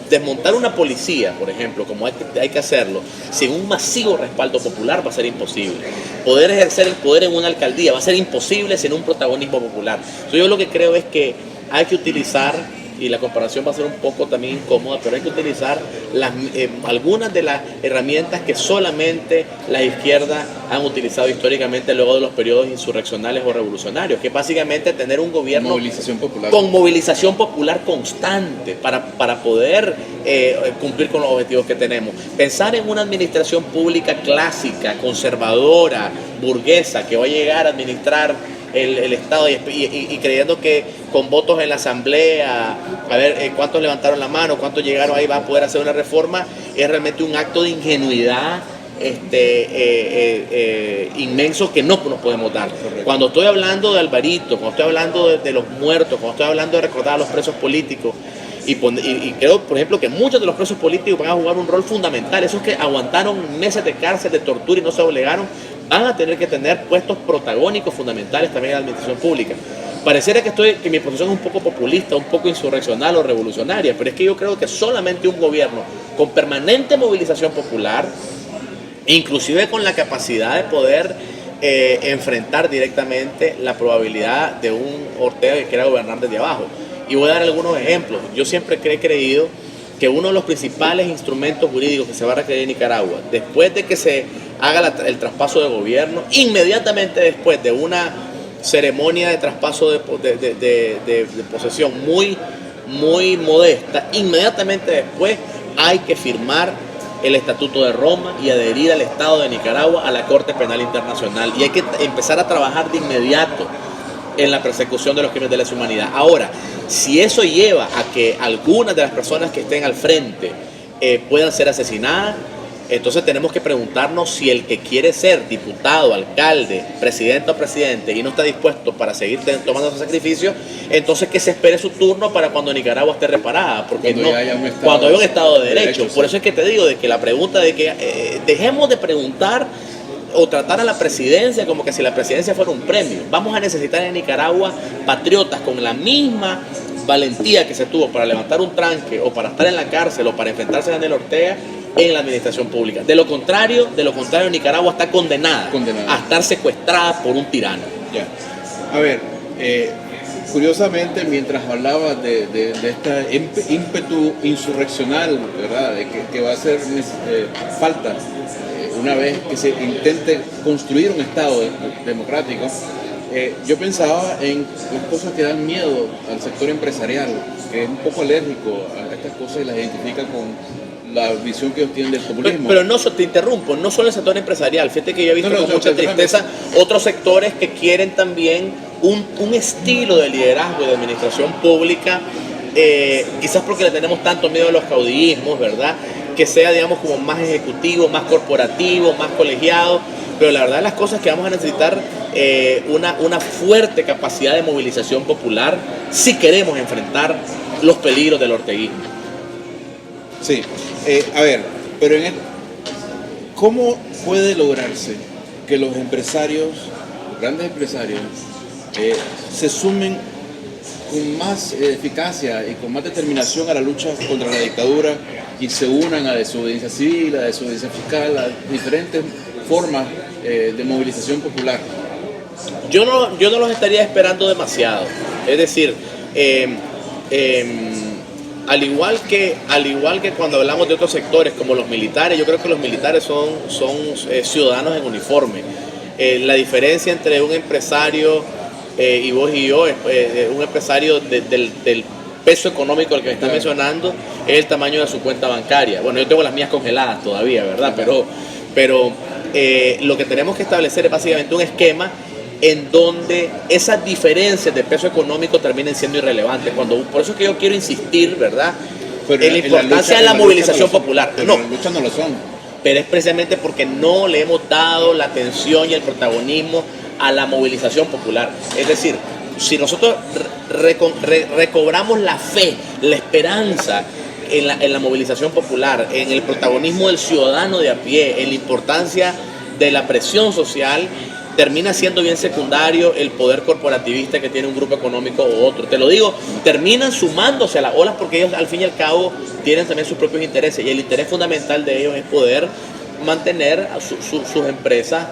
Desmontar una policía, por ejemplo, como hay que hacerlo, sin un masivo respaldo popular va a ser imposible. Poder ejercer el poder en una alcaldía va a ser imposible sin un protagonismo popular. Entonces, yo lo que creo es que hay que utilizar, y la comparación va a ser un poco también incómoda, pero hay que utilizar algunas de las herramientas que solamente la izquierda han utilizado históricamente luego de los periodos insurreccionales o revolucionarios, que es básicamente tener un gobierno con movilización popular constante para poder cumplir con los objetivos que tenemos. Pensar en una administración pública clásica, conservadora, burguesa, que va a llegar a administrar el Estado y creyendo que con votos en la asamblea, a ver cuántos levantaron la mano, cuántos llegaron ahí, va a poder hacer una reforma, es realmente un acto de ingenuidad inmenso que no nos podemos dar. Correcto. Cuando estoy hablando de Alvarito, cuando estoy hablando de los muertos, cuando estoy hablando de recordar a los presos políticos, y creo, por ejemplo, que muchos de los presos políticos van a jugar un rol fundamental. Esos que aguantaron meses de cárcel, de tortura y no se obligaron, van a tener que tener puestos protagónicos fundamentales también en la administración pública. Pareciera que mi posición es un poco populista, un poco insurreccional o revolucionaria, pero es que yo creo que solamente un gobierno con permanente movilización popular, inclusive con la capacidad de poder enfrentar directamente la probabilidad de un Ortega que quiera gobernar desde abajo. Y voy a dar algunos ejemplos. Yo siempre he creído que uno de los principales instrumentos jurídicos que se va a requerir en Nicaragua, después de que se haga el traspaso de gobierno, inmediatamente después de una ceremonia de traspaso de posesión muy modesta, inmediatamente después hay que firmar el Estatuto de Roma y adherir al Estado de Nicaragua a la Corte Penal Internacional. Y hay que empezar a trabajar de inmediato en la persecución de los crímenes de lesa humanidad. Ahora, si eso lleva a que algunas de las personas que estén al frente puedan ser asesinadas, entonces tenemos que preguntarnos si el que quiere ser diputado, alcalde, presidente o presidente y no está dispuesto para seguir tomando esos sacrificios, entonces que se espere su turno para cuando Nicaragua esté reparada, porque cuando haya un Estado de Derecho. Por eso es que te digo de que la pregunta de que dejemos de preguntar o tratar a la presidencia como que si la presidencia fuera un premio. Vamos a necesitar en Nicaragua patriotas con la misma valentía que se tuvo para levantar un tranque o para estar en la cárcel o para enfrentarse a Daniel Ortega en la administración pública. De lo contrario, Nicaragua está condenada a estar secuestrada por un tirano. Ya. A ver, curiosamente, mientras hablabas de este ímpetu insurreccional, ¿verdad?, de que va a hacer falta una vez que se intente construir un Estado democrático, yo pensaba en las cosas que dan miedo al sector empresarial, que es un poco alérgico a estas cosas y las identifica con la visión que ellos tienen del populismo. Pero no, te interrumpo, no solo el sector empresarial. Fíjate que yo he visto con mucha tristeza otros sectores que quieren también un estilo de liderazgo y de administración pública, quizás porque le tenemos tanto miedo a los caudillismos, ¿verdad?, que sea, digamos, como más ejecutivo, más corporativo, más colegiado. Pero la verdad de las cosas es que vamos a necesitar una fuerte capacidad de movilización popular si queremos enfrentar los peligros del orteguismo. Sí, a ver, pero ¿cómo puede lograrse que los empresarios, grandes empresarios, se sumen con más eficacia y con más determinación a la lucha contra la dictadura y se unan a desobediencia civil, a desobediencia fiscal, a diferentes formas de movilización popular? Yo no los estaría esperando demasiado. Es decir, al igual que cuando hablamos de otros sectores como los militares, yo creo que los militares son ciudadanos en uniforme. La diferencia entre un empresario y vos y yo, un empresario del peso económico al que me está mencionando, es el tamaño de su cuenta bancaria. Bueno, yo tengo las mías congeladas todavía, ¿verdad? Pero lo que tenemos que establecer es básicamente un esquema en donde esas diferencias de peso económico terminen siendo irrelevantes. Por eso es que yo quiero insistir, ¿verdad?, Pero en la importancia de la movilización popular. Pero No, en la lucha no lo son. pero es precisamente porque no le hemos dado la atención y el protagonismo a la movilización popular. Es decir, si nosotros recobramos la fe, la esperanza en la movilización popular, en el protagonismo del ciudadano de a pie, en la importancia de la presión social, termina siendo bien secundario el poder corporativista que tiene un grupo económico u otro. Te lo digo, terminan sumándose a las olas porque ellos al fin y al cabo tienen también sus propios intereses, y el interés fundamental de ellos es poder mantener a sus empresas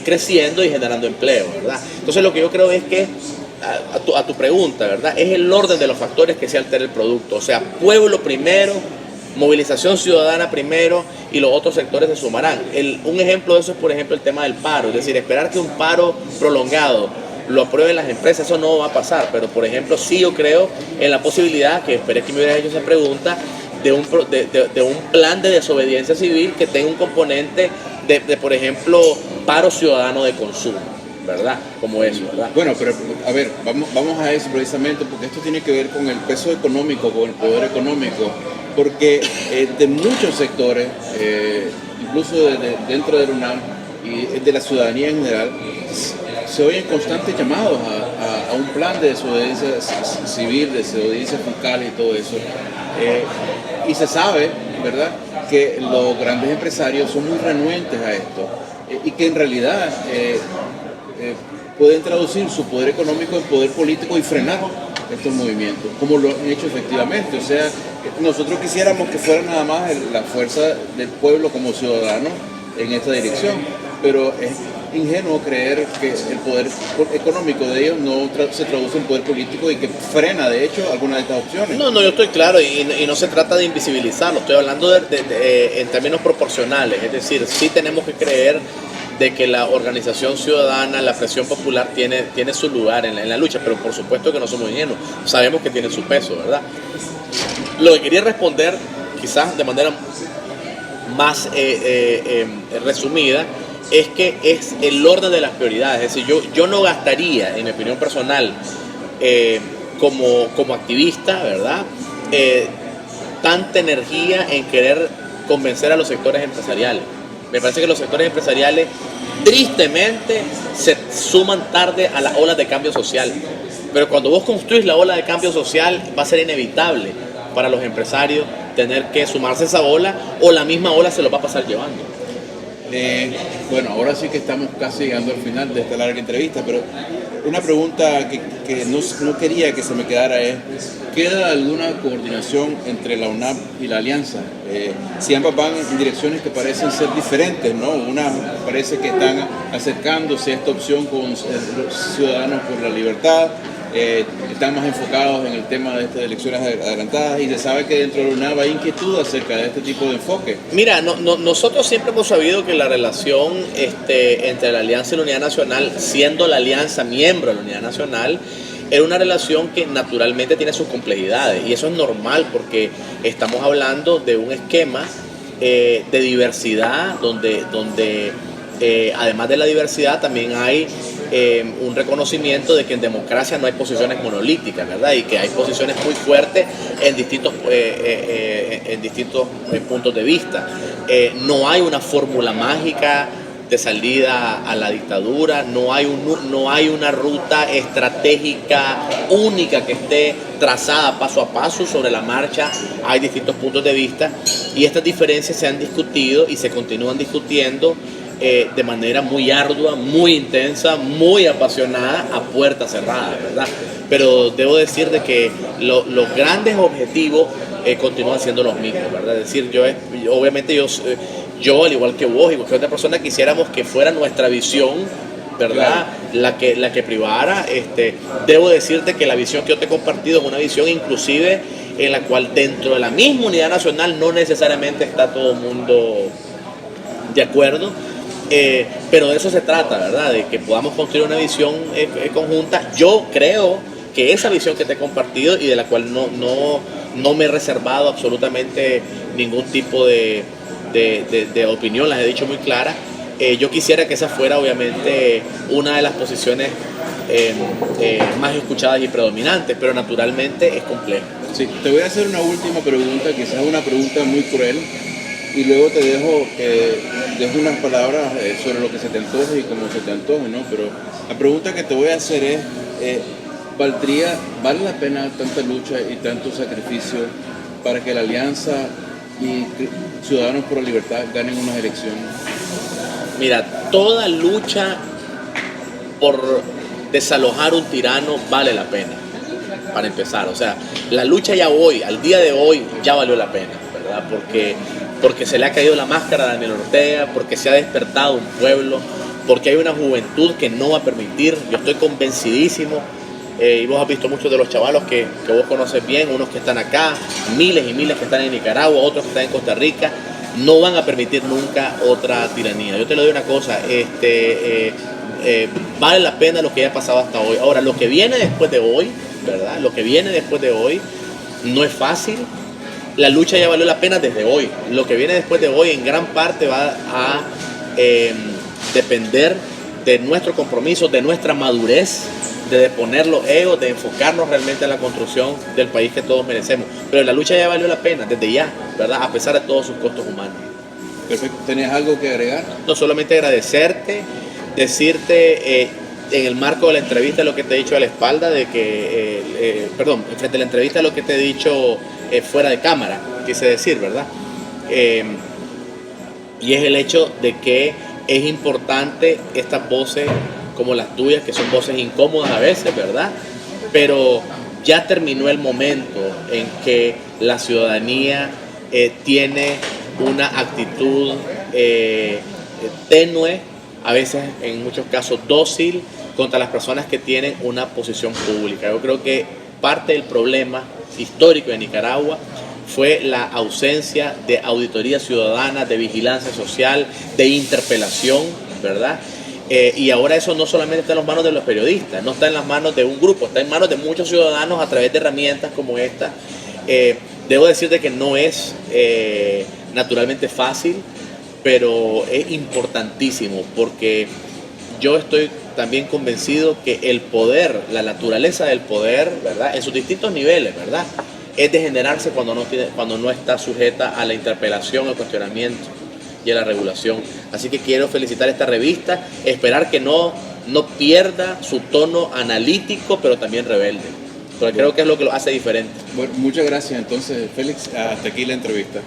creciendo y generando empleo, ¿verdad? Entonces lo que yo creo es que a tu pregunta, ¿verdad? Es el orden de los factores que se altera el producto. O sea, pueblo primero, movilización ciudadana primero, y los otros sectores se sumarán. Un ejemplo de eso es, por ejemplo, el tema del paro. Es decir, esperar que un paro prolongado lo aprueben las empresas, eso no va a pasar. Pero, por ejemplo, sí yo creo en la posibilidad, que esperé que me hubieras hecho esa pregunta, de un plan de desobediencia civil que tenga un componente de, por ejemplo, paro ciudadano de consumo, ¿verdad? Como eso, ¿verdad? Bueno, pero a ver, vamos a eso precisamente, porque esto tiene que ver con el peso económico, con el poder económico, porque de muchos sectores, incluso dentro del UNAM y de la ciudadanía en general, se oyen constantes llamados a un plan de desobediencia civil, de desobediencia fiscal y todo eso. Y se sabe, ¿verdad?, que los grandes empresarios son muy renuentes a esto y que en realidad pueden traducir su poder económico en poder político y frenar estos movimientos, como lo han hecho efectivamente. O sea, nosotros quisiéramos que fuera nada más la fuerza del pueblo como ciudadano en esta dirección, pero es ingenuo creer que el poder económico de ellos no se traduce en poder político y que frena, de hecho, alguna de estas opciones. No, yo estoy claro, y no se trata de invisibilizarlo, estoy hablando en términos proporcionales. Es decir, sí tenemos que creer de que la organización ciudadana, la presión popular tiene su lugar en la lucha, pero por supuesto que no somos ingenuos, sabemos que tiene su peso, ¿verdad? Lo que quería responder, quizás de manera más resumida, es que es el orden de las prioridades. Es decir, yo no gastaría, en mi opinión personal, como activista, ¿verdad?, tanta energía en querer convencer a los sectores empresariales. Me parece que los sectores empresariales tristemente se suman tarde a las olas de cambio social. Pero cuando vos construís la ola de cambio social, va a ser inevitable para los empresarios tener que sumarse a esa ola, o la misma ola se los va a pasar llevando. Bueno, ahora sí que estamos casi llegando al final de esta larga entrevista, pero una pregunta que no quería que se me quedara es: ¿queda alguna coordinación entre la UNAP y la Alianza? Si ambas van en direcciones que parecen ser diferentes, ¿no? Una parece que están acercándose a esta opción con los Ciudadanos por la Libertad, están más enfocados en el tema de estas elecciones adelantadas, y se sabe que dentro de la UNAP hay inquietud acerca de este tipo de enfoque. Mira, nosotros siempre hemos sabido que la relación entre la Alianza y la Unidad Nacional, siendo la Alianza miembro de la Unidad Nacional, era una relación que naturalmente tiene sus complejidades, y eso es normal porque estamos hablando de un esquema de diversidad donde además de la diversidad también hay un reconocimiento de que en democracia no hay posiciones monolíticas, ¿verdad? Y que hay posiciones muy fuertes en distintos puntos de vista. No hay una fórmula mágica de salida a la dictadura, no hay una ruta estratégica única que esté trazada paso a paso. Sobre la marcha hay distintos puntos de vista, y estas diferencias se han discutido y se continúan discutiendo de manera muy ardua, muy intensa, muy apasionada, a puertas cerradas, ¿verdad? Pero debo decir de que los grandes objetivos continúan siendo los mismos, ¿verdad? Es decir, obviamente yo, al igual que vos y cualquier otra persona, quisiéramos que fuera nuestra visión, ¿verdad?, claro, la que privara. Debo decirte que la visión que yo te he compartido es una visión inclusive en la cual dentro de la misma Unidad Nacional no necesariamente está todo el mundo de acuerdo. Pero de eso se trata, ¿verdad?, de que podamos construir una visión conjunta. Yo creo que esa visión que te he compartido, y de la cual no me he reservado absolutamente ningún tipo de opinión, las he dicho muy claras, yo quisiera que esa fuera obviamente una de las posiciones más escuchadas y predominantes, pero naturalmente es complejo. Sí, te voy a hacer una última pregunta, quizás una pregunta muy cruel, y luego te dejo que dejo unas palabras sobre lo que se te antoje y cómo se te antoje, ¿no? Pero la pregunta que te voy a hacer es, ¿vale la pena tanta lucha y tanto sacrificio para que la Alianza y Ciudadanos por la Libertad ganen unas elecciones? Mira, toda lucha por desalojar un tirano vale la pena, para empezar. O sea, la lucha ya hoy, al día de hoy, ya valió la pena, ¿verdad? Porque se le ha caído la máscara a Daniel Ortega, porque se ha despertado un pueblo, porque hay una juventud que no va a permitir. Yo estoy convencidísimo, y vos has visto muchos de los chavalos que vos conoces bien, unos que están acá, miles y miles que están en Nicaragua, otros que están en Costa Rica, no van a permitir nunca otra tiranía. Yo te lo digo una cosa, vale la pena lo que haya pasado hasta hoy. Ahora, lo que viene después de hoy, ¿verdad? Lo que viene después de hoy no es fácil. La lucha ya valió la pena desde hoy. Lo que viene después de hoy en gran parte va a depender de nuestro compromiso, de nuestra madurez, de deponer los egos, de enfocarnos realmente en la construcción del país que todos merecemos. Pero la lucha ya valió la pena desde ya, ¿verdad? A pesar de todos sus costos humanos. Perfecto. ¿Tenías algo que agregar? No, solamente agradecerte, decirte en el marco de la entrevista lo que te he dicho a la espalda, de que, perdón, frente a la entrevista lo que te he dicho fuera de cámara, quise decir, ¿verdad? Y es el hecho de que es importante estas voces como las tuyas, que son voces incómodas a veces, ¿verdad? Pero ya terminó el momento en que la ciudadanía tiene una actitud tenue, a veces en muchos casos dócil, contra las personas que tienen una posición pública. Yo creo que parte del problema histórico de Nicaragua fue la ausencia de auditoría ciudadana, de vigilancia social, de interpelación, ¿verdad? Y ahora eso no solamente está en las manos de los periodistas, no está en las manos de un grupo, está en manos de muchos ciudadanos a través de herramientas como esta. Debo decirte que no es naturalmente fácil, pero es importantísimo, porque yo estoy también convencido que el poder, la naturaleza del poder, ¿verdad?, en sus distintos niveles, ¿verdad?, es de generarse cuando no está sujeta a la interpelación, al cuestionamiento y a la regulación. Así que quiero felicitar esta revista, esperar que no pierda su tono analítico, pero también rebelde, porque creo que es lo que lo hace diferente. Bueno, muchas gracias entonces, Félix. Hasta aquí la entrevista.